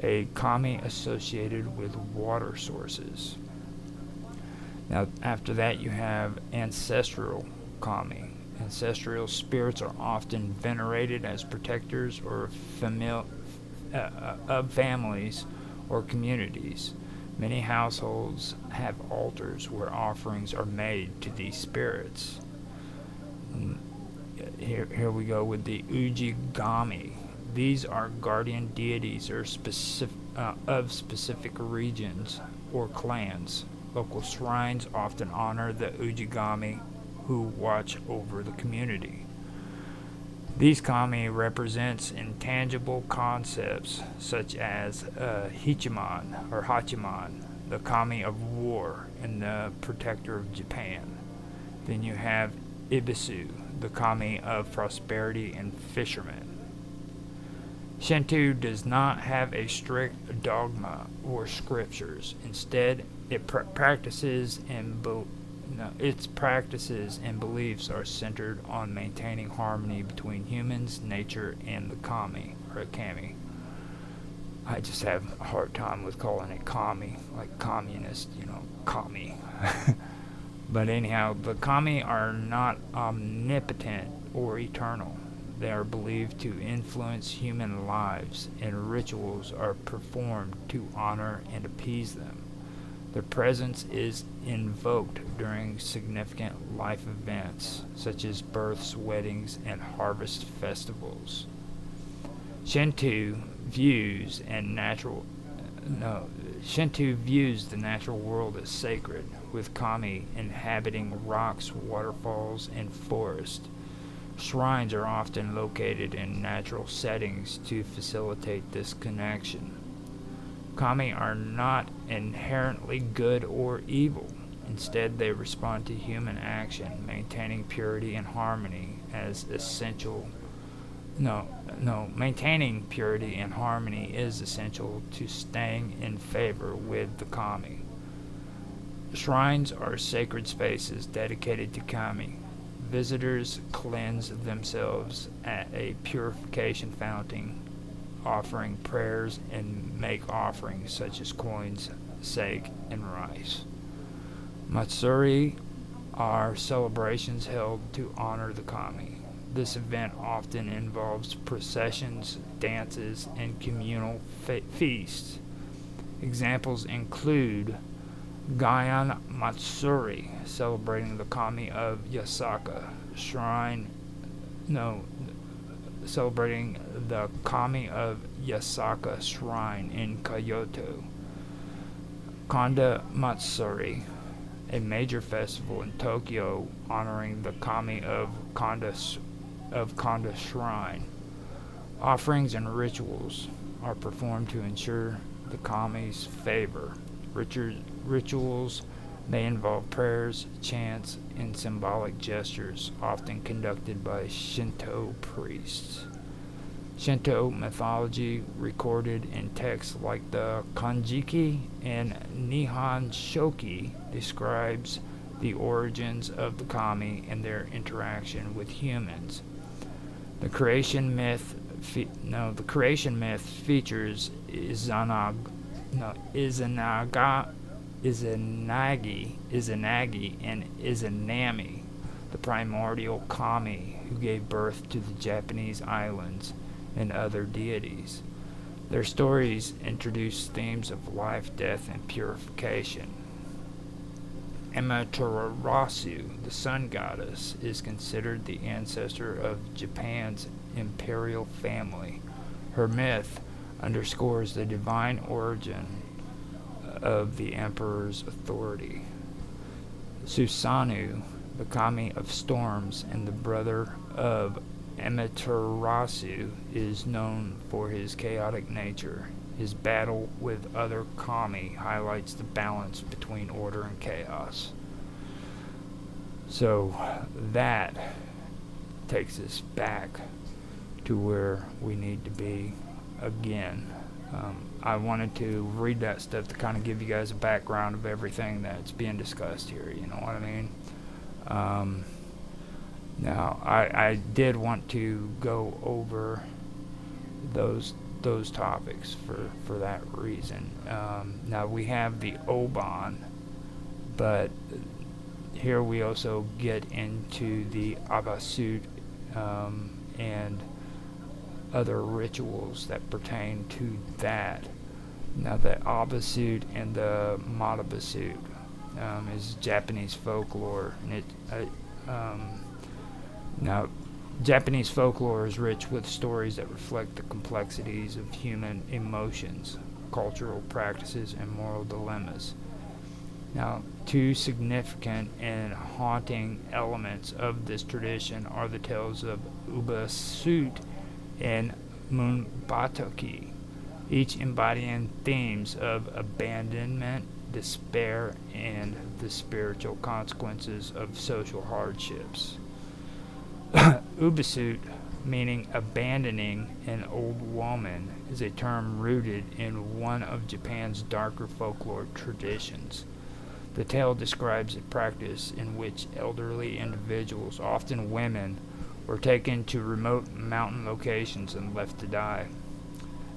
a kami associated with water sources. Now, after that, you have ancestral kami. Ancestral spirits are often venerated as protectors or of families or communities. Many households have altars where offerings are made to these spirits. Here we go with the Ujigami. These are guardian deities or of specific regions or clans. Local shrines often honor the Ujigami who watch over the community. These kami represents intangible concepts such as Hachiman, the kami of war and the protector of Japan. Then you have Ibisu, the kami of prosperity and fishermen. Shinto does not have a strict dogma or scriptures. Instead, its practices and beliefs are centered on maintaining harmony between humans, nature, and the kami, or a kami. I just have a hard time with calling it kami, like communist, kami. But anyhow, the kami are not omnipotent or eternal. They are believed to influence human lives, and rituals are performed to honor and appease them. Their presence is invoked during significant life events, such as births, weddings, and harvest festivals. Shinto views the natural world as sacred, with kami inhabiting rocks, waterfalls, and forests. Shrines are often located in natural settings to facilitate this connection. Kami are not inherently good or evil. Instead, they respond to human action, maintaining purity and harmony as essential. Maintaining purity and harmony is essential to staying in favor with the kami. Shrines are sacred spaces dedicated to kami. Visitors cleanse themselves at a purification fountain, offering prayers and make offerings such as coins, sake, and rice. Matsuri are celebrations held to honor the kami. This event often involves processions, dances, and communal feasts. Examples include Gaian Matsuri, celebrating the kami of Yasaka, celebrating the kami of Yasaka Shrine in Kyoto. Kanda Matsuri, a major festival in Tokyo honoring the kami of Kanda Shrine. Offerings and rituals are performed to ensure the kami's favor. Rituals may involve prayers, chants, and symbolic gestures, often conducted by Shinto priests. Shinto mythology, recorded in texts like the Kanjiki and Nihon Shoki, describes the origins of the kami and their interaction with humans. The creation myth features Izanagi, and Izanami, the primordial kami who gave birth to the Japanese islands and other deities. Their stories introduce themes of life, death, and purification. Amaterasu, the sun goddess, is considered the ancestor of Japan's imperial family. Her myth underscores the divine origin of the emperor's authority. Susanoo, the kami of storms and the brother of Amaterasu is known for his chaotic nature. His battle with other kami highlights the balance between order and chaos. So that takes us back to where we need to be again. I wanted to read that stuff to kind of give you guys a background of everything that's being discussed here, you know what I mean? Now, I did want to go over those topics for that reason. Now, we have the Oban, but here we also get into the Abasut and other rituals that pertain to that. Now, the Abasut and the Matabasut is Japanese folklore, and now, Japanese folklore is rich with stories that reflect the complexities of human emotions, cultural practices, and moral dilemmas. Now, two significant and haunting elements of this tradition are the tales of Ubasut and Munbatoki, each embodying themes of abandonment, despair, and the spiritual consequences of social hardships. Ubasut, meaning abandoning an old woman, is a term rooted in one of Japan's darker folklore traditions. The tale describes a practice in which elderly individuals, often women, were taken to remote mountain locations and left to die.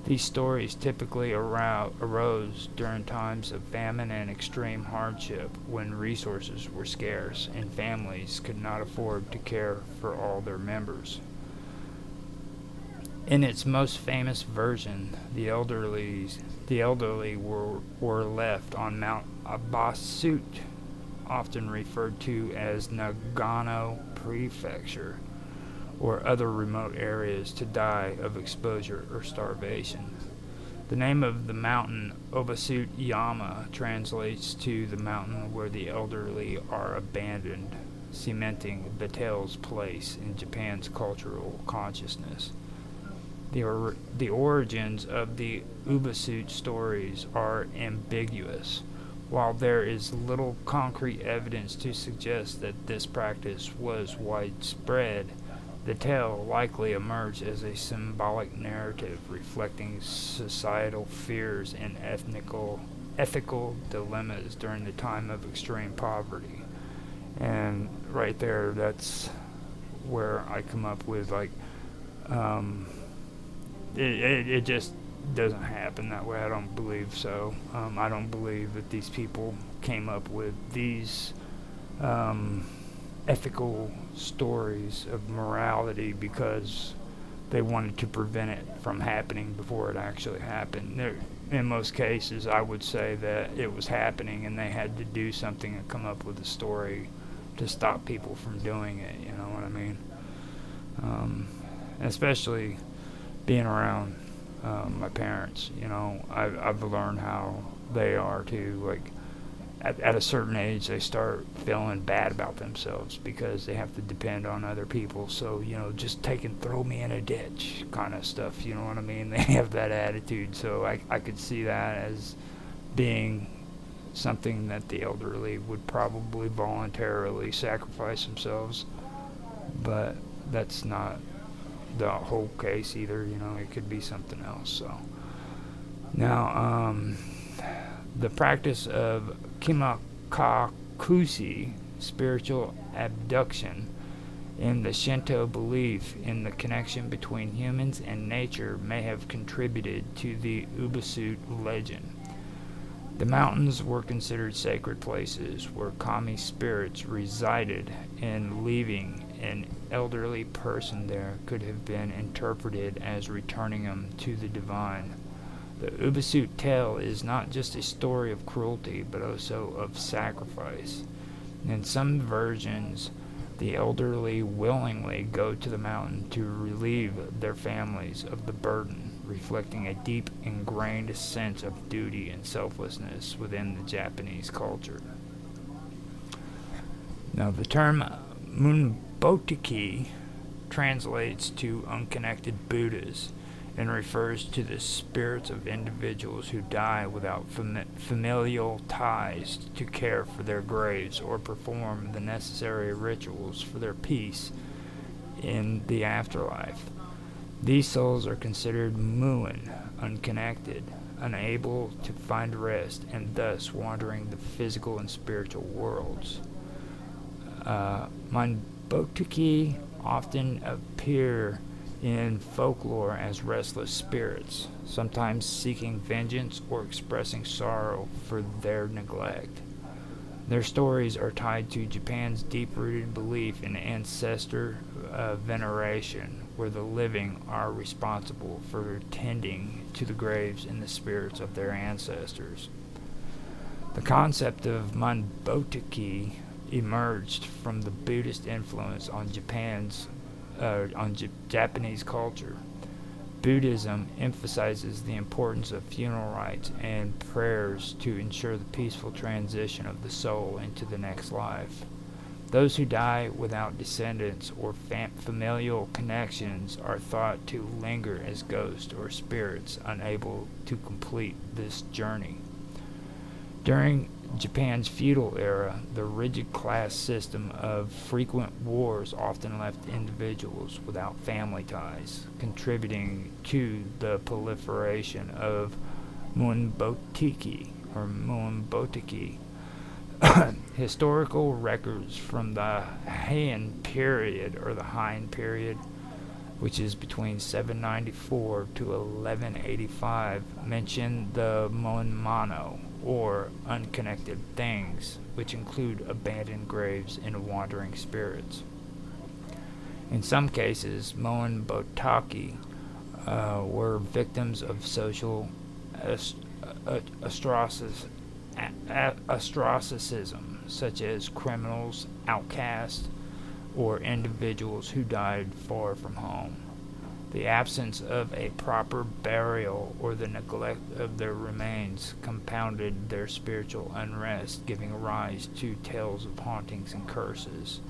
These stories typically arose during times of famine and extreme hardship, when resources were scarce and families could not afford to care for all their members. In its most famous version, the elderly were left on Mount Abasut, often referred to as Nagano Prefecture, or other remote areas, to die of exposure or starvation. The name of the mountain, Obasut Yama, translates to the mountain where the elderly are abandoned, cementing the tale's place in Japan's cultural consciousness. The origins of the Ubasut stories are ambiguous. While there is little concrete evidence to suggest that this practice was widespread, the tale likely emerged as a symbolic narrative reflecting societal fears and ethical dilemmas during the time of extreme poverty. And right there, that's where I come up with, like, it just doesn't happen that way. I don't believe so. I don't believe that these people came up with these ethical stories of morality because they wanted to prevent it from happening before it actually happened. In most cases, I would say that it was happening and they had to do something and come up with a story to stop people from doing it, you know what I mean? Especially being around my parents, you know, I've learned how they are too. Like, at a certain age, they start feeling bad about themselves because they have to depend on other people. So, you know, just take and throw me in a ditch kind of stuff, you know what I mean? They have that attitude. So I could see that as being something that the elderly would probably voluntarily sacrifice themselves. But that's not the whole case either, you know, it could be something else. So now, the practice of kimakakushi, spiritual abduction, in the Shinto belief in the connection between humans and nature, may have contributed to the Ubasut legend. The mountains were considered sacred places where kami spirits resided, and leaving an elderly person there could have been interpreted as returning them to the divine. The Ubasut tale is not just a story of cruelty, but also of sacrifice. In some versions, the elderly willingly go to the mountain to relieve their families of the burden, reflecting a deep ingrained sense of duty and selflessness within the Japanese culture. Now, the term Munbotiki translates to unconnected Buddhas and refers to the spirits of individuals who die without familial ties to care for their graves or perform the necessary rituals for their peace in the afterlife. These souls are considered muin, unconnected, unable to find rest, and thus wandering the physical and spiritual worlds. Manbotuki often appear in folklore as restless spirits, sometimes seeking vengeance or expressing sorrow for their neglect. Their stories are tied to Japan's deep-rooted belief in ancestor veneration, where the living are responsible for tending to the graves and the spirits of their ancestors. The concept of Manbotuki emerged from the Buddhist influence on Japanese culture. Buddhism emphasizes the importance of funeral rites and prayers to ensure the peaceful transition of the soul into the next life. Those who die without descendants or familial connections are thought to linger as ghosts or spirits unable to complete this journey. During Japan's feudal era, the rigid class system of frequent wars often left individuals without family ties, contributing to the proliferation of Munbotiki or Munbotiki. Historical records from the Heian period or the Han period, which is between 794 to 1185, mention the Monmano, or unconnected things, which include abandoned graves and wandering spirits. In some cases, Moen Botaki were victims of social ostracism, such as criminals, outcasts, or individuals who died far from home. The absence of a proper burial or the neglect of their remains compounded their spiritual unrest, giving rise to tales of hauntings and curses.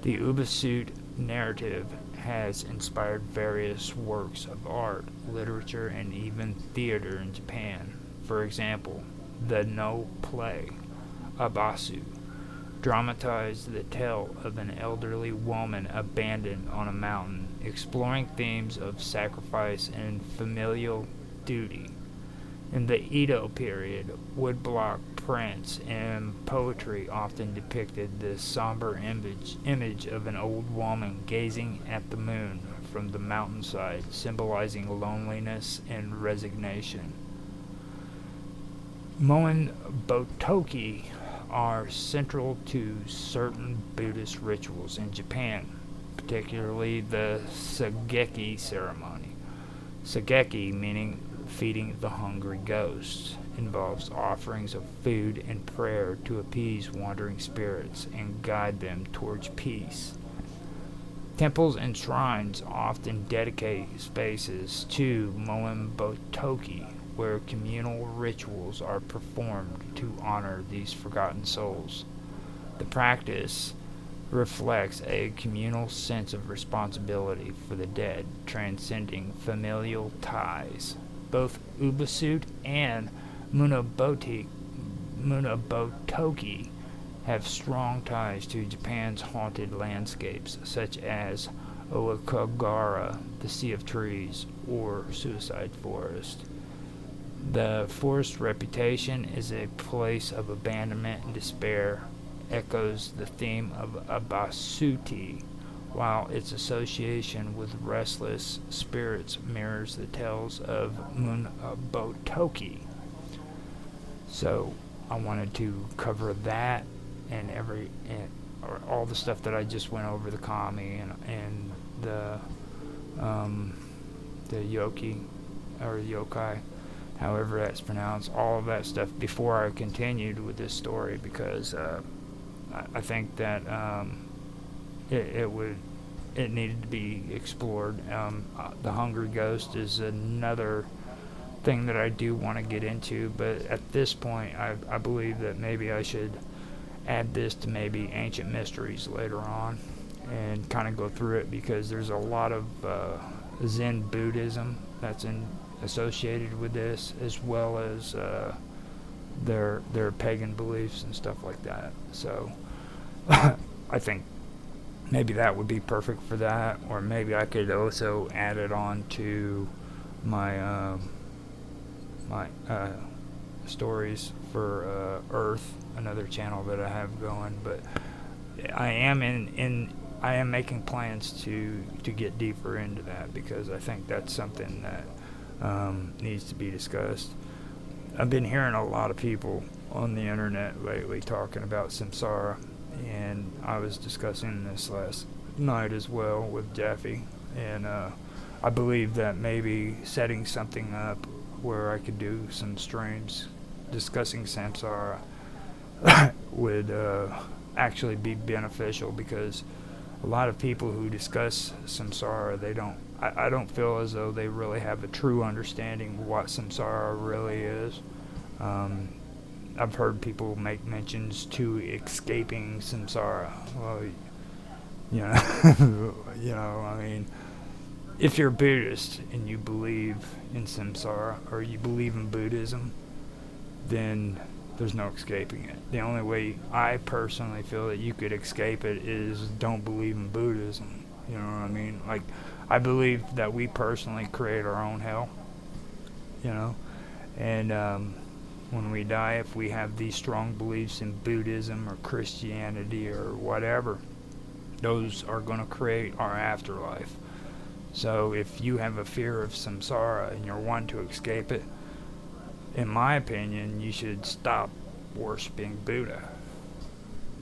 The Ubasut narrative has inspired various works of art, literature, and even theater in Japan. For example, the No play, Abasu, dramatized the tale of an elderly woman abandoned on a mountain, exploring themes of sacrifice and familial duty. In the Edo period, woodblock prints and poetry often depicted the somber image of an old woman gazing at the moon from the mountainside, symbolizing loneliness and resignation. Moen Botoki are central to certain Buddhist rituals in Japan, particularly the Sageki ceremony. Sageki, meaning feeding the hungry ghosts, involves offerings of food and prayer to appease wandering spirits and guide them towards peace. Temples and shrines often dedicate spaces to Moen Botoki, where communal rituals are performed to honor these forgotten souls. The practice reflects a communal sense of responsibility for the dead, transcending familial ties. Both Ubasut and Munabotoki have strong ties to Japan's haunted landscapes, such as Oakagara, the Sea of Trees, or Suicide Forest. The forest's reputation as a place of abandonment and despair echoes the theme of Abasuti, while its association with restless spirits mirrors the tales of Munbotoki. So I wanted to cover that and all the stuff that I just went over, the kami and the yoki or yokai, however that's pronounced, all of that stuff before I continued with this story, because I think that it needed to be explored. The Hungry Ghost is another thing that I do want to get into, but at this point I believe that maybe I should add this to maybe Ancient Mysteries later on, and kind of go through it, because there's a lot of Zen Buddhism that's associated with this, as well as their pagan beliefs and stuff like that. So I think maybe that would be perfect for that, or maybe I could also add it on to my my stories for Earth, another channel that I have going. But I am making plans to get deeper into that, because I think that's something that needs to be discussed. I've been hearing a lot of people on the internet lately talking about samsara, and I was discussing this last night as well with Jeffy, and I believe that maybe setting something up where I could do some streams discussing samsara would actually be beneficial, because a lot of people who discuss samsara, I don't feel as though they really have a true understanding of what samsara really is. I've heard people make mentions to escaping samsara. Well, I mean, if you're a Buddhist and you believe in samsara, or you believe in Buddhism, then there's no escaping it. The only way I personally feel that you could escape it is don't believe in Buddhism. You know what I mean? Like, I believe that we personally create our own hell, and when we die, if we have these strong beliefs in Buddhism or Christianity or whatever, those are going to create our afterlife. So if you have a fear of samsara and you're wanting to escape it, in my opinion, you should stop worshiping Buddha.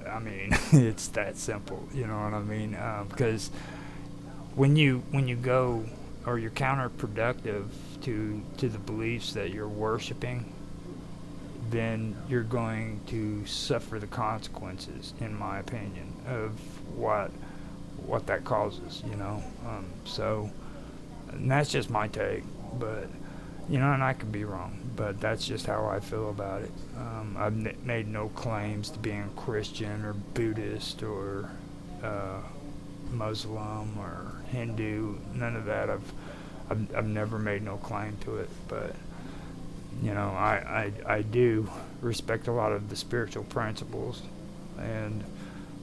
I mean, it's that simple, you know what I mean? Because when you go, or you're counterproductive to the beliefs that you're worshiping, then you're going to suffer the consequences, in my opinion, of what that causes, so, and that's just my take, but, and I could be wrong, but that's just how I feel about it. I've made no claims to being Christian or Buddhist or Muslim or Hindu, none of that. I've never made no claim to it, but I do respect a lot of the spiritual principles, and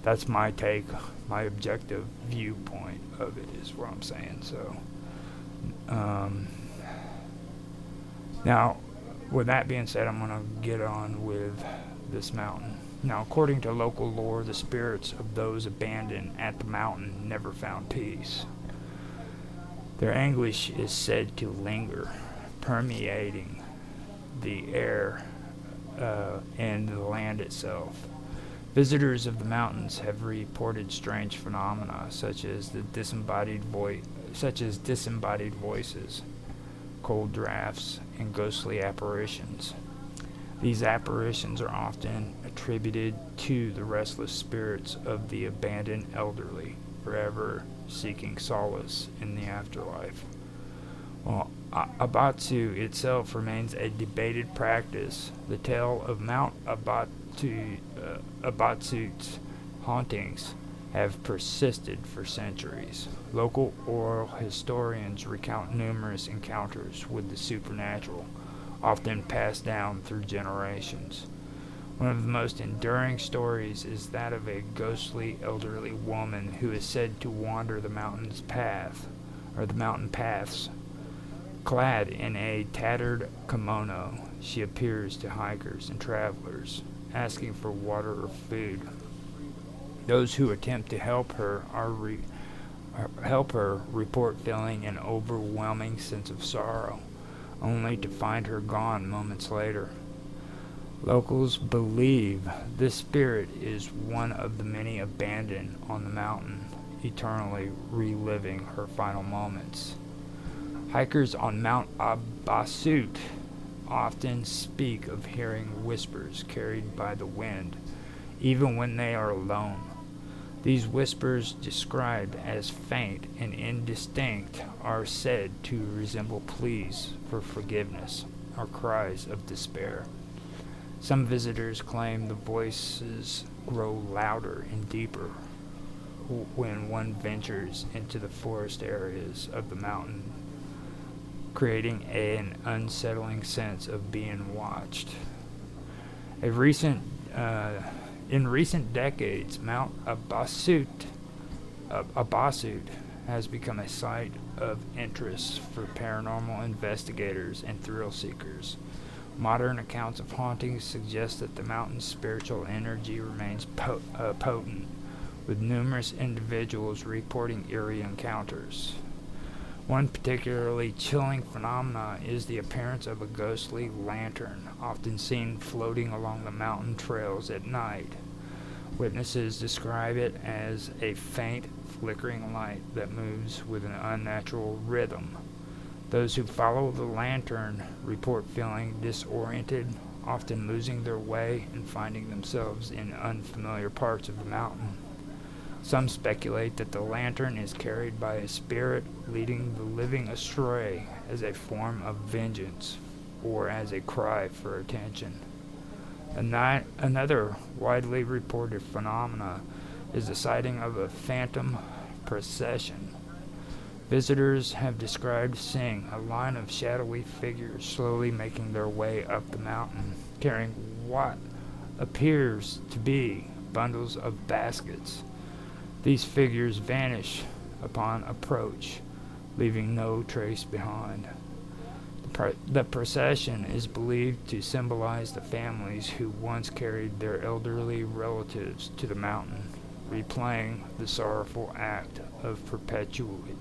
that's my take, my objective viewpoint of it is what I'm saying. So, now, with that being said, I'm going to get on with this mountain. Now, according to local lore, the spirits of those abandoned at the mountain never found peace. Their anguish is said to linger, permeating the air and the land itself. Visitors of the mountains have reported strange phenomena, such as disembodied voices, cold drafts, and ghostly apparitions. These apparitions are often attributed to the restless spirits of the abandoned elderly, forever seeking solace in the afterlife. Well, Abatsu itself remains a debated practice. The tale of Mount Abatsu's hauntings have persisted for centuries. Local oral historians recount numerous encounters with the supernatural, often passed down through generations. One of the most enduring stories is that of a ghostly elderly woman who is said to wander the mountain paths. Clad in a tattered kimono, she appears to hikers and travelers, asking for water or food. Those who attempt to help her report feeling an overwhelming sense of sorrow, only to find her gone moments later. Locals believe this spirit is one of the many abandoned on the mountain, eternally reliving her final moments. Hikers on Mount Abatsu often speak of hearing whispers carried by the wind, even when they are alone. These whispers, described as faint and indistinct, are said to resemble pleas for forgiveness or cries of despair. Some visitors claim the voices grow louder and deeper, when one ventures into the forest areas of the mountain, creating an unsettling sense of being watched. In recent decades, Mount Abasut has become a site of interest for paranormal investigators and thrill seekers. Modern accounts of hauntings suggest that the mountain's spiritual energy remains potent, with numerous individuals reporting eerie encounters. One particularly chilling phenomena is the appearance of a ghostly lantern, often seen floating along the mountain trails at night. Witnesses describe it as a faint, flickering light that moves with an unnatural rhythm. Those who follow the lantern report feeling disoriented, often losing their way and finding themselves in unfamiliar parts of the mountain. Some speculate that the lantern is carried by a spirit leading the living astray as a form of vengeance or as a cry for attention. Another widely reported phenomena is the sighting of a phantom procession. Visitors have described seeing a line of shadowy figures slowly making their way up the mountain, carrying what appears to be bundles of baskets. These figures vanish upon approach, leaving no trace behind. The procession is believed to symbolize the families who once carried their elderly relatives to the mountain, replaying the sorrowful act of perpetuity.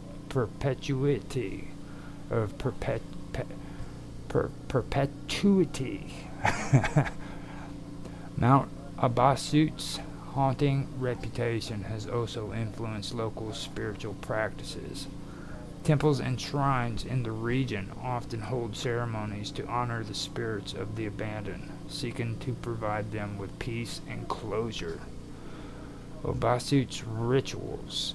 Mount Abasut's haunting reputation has also influenced local spiritual practices. Temples and shrines in the region often hold ceremonies to honor the spirits of the abandoned, seeking to provide them with peace and closure. Abasut's rituals.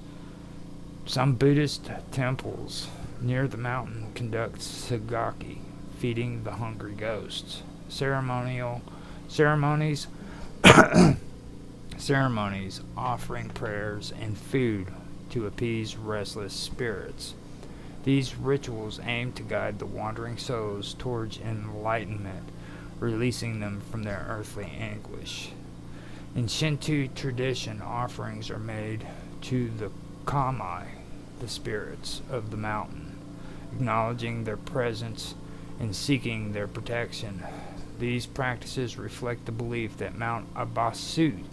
Some Buddhist temples near the mountain conduct sagaki, feeding the hungry ghosts. Ceremonies offering prayers and food to appease restless spirits. These rituals aim to guide the wandering souls towards enlightenment, releasing them from their earthly anguish. In Shinto tradition, offerings are made to the kami, the spirits of the mountain, acknowledging their presence and seeking their protection. These practices reflect the belief that Mount Abasut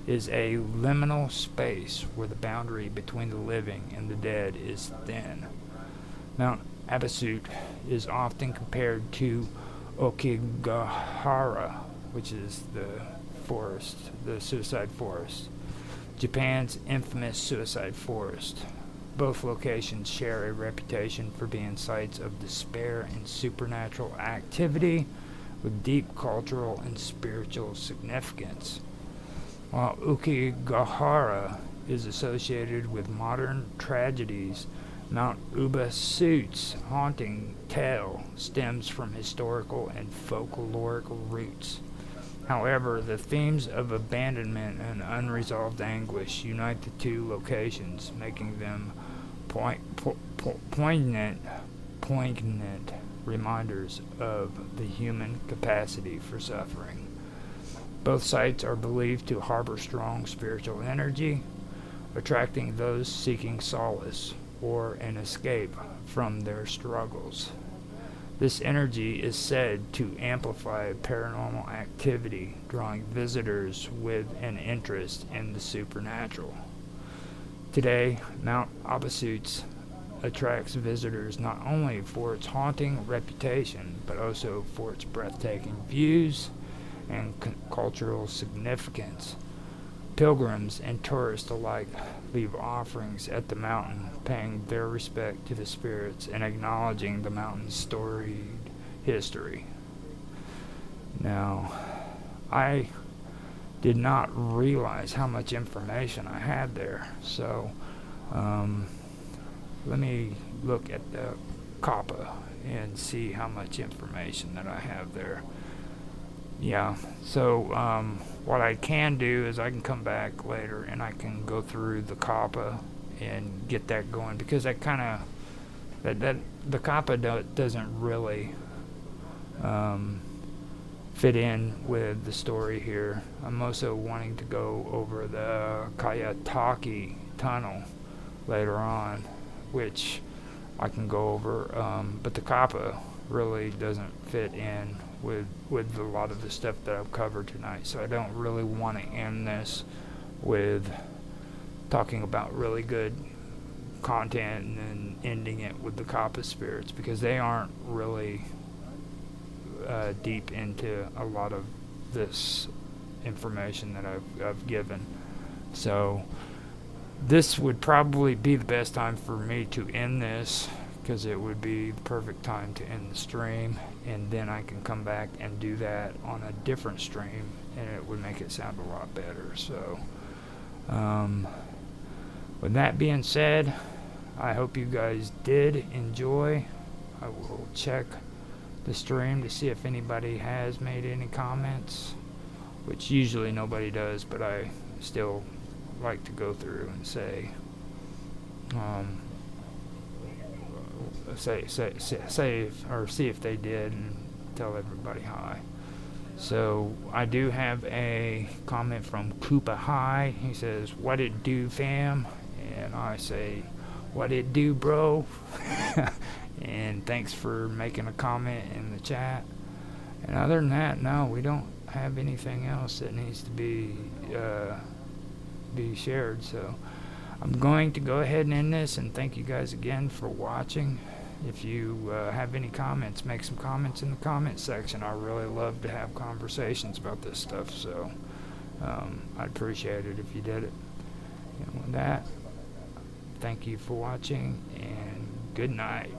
is a liminal space where the boundary between the living and the dead is thin. Mount Abasut is often compared to Okigahara, which is the suicide forest, Japan's infamous suicide forest. Both locations share a reputation for being sites of despair and supernatural activity with deep cultural and spiritual significance. While Okigahara is associated with modern tragedies, Mount Abasut's haunting tale stems from historical and folkloric roots. However, the themes of abandonment and unresolved anguish unite the two locations, making them poignant reminders of the human capacity for suffering. Both sites are believed to harbor strong spiritual energy, attracting those seeking solace or an escape from their struggles. This energy is said to amplify paranormal activity, drawing visitors with an interest in the supernatural. Today, Mount Abasut attracts visitors not only for its haunting reputation, but also for its breathtaking views and cultural significance. Pilgrims and tourists alike leave offerings at the mountain, paying their respect to the spirits and acknowledging the mountain's storied history. Now, I did not realize how much information I had there, so let me look at the COPPA and see how much information that I have there. yeah. So what I can do is I can come back later and I can go through the kappa and get that going, because that kind of that the kappa doesn't really fit in with the story here. I'm also wanting to go over the Kayataki tunnel later on, which I can go over, but the kappa really doesn't fit in with a lot of the stuff that I've covered tonight, so I don't really want to end this with talking about really good content and then ending it with the kappa spirits, because they aren't really deep into a lot of this information that I've given. So this would probably be the best time for me to end this, because it would be the perfect time to end the stream, and then I can come back and do that on a different stream, and it would make it sound a lot better. So with that being said, I hope you guys did enjoy. I will check the stream to see if anybody has made any comments, which usually nobody does, but I still like to go through and say or see if they did, and tell everybody hi. So I do have a comment from Koopa High. He says, "What it do, fam?" And I say, "What it do, bro?" And thanks for making a comment in the chat. And other than that, no, we don't have anything else that needs to be shared. So I'm going to go ahead and end this, and thank you guys again for watching. If you have any comments, make some comments in the comment section. I really love to have conversations about this stuff, so I'd appreciate it if you did it. And with that, thank you for watching, and good night.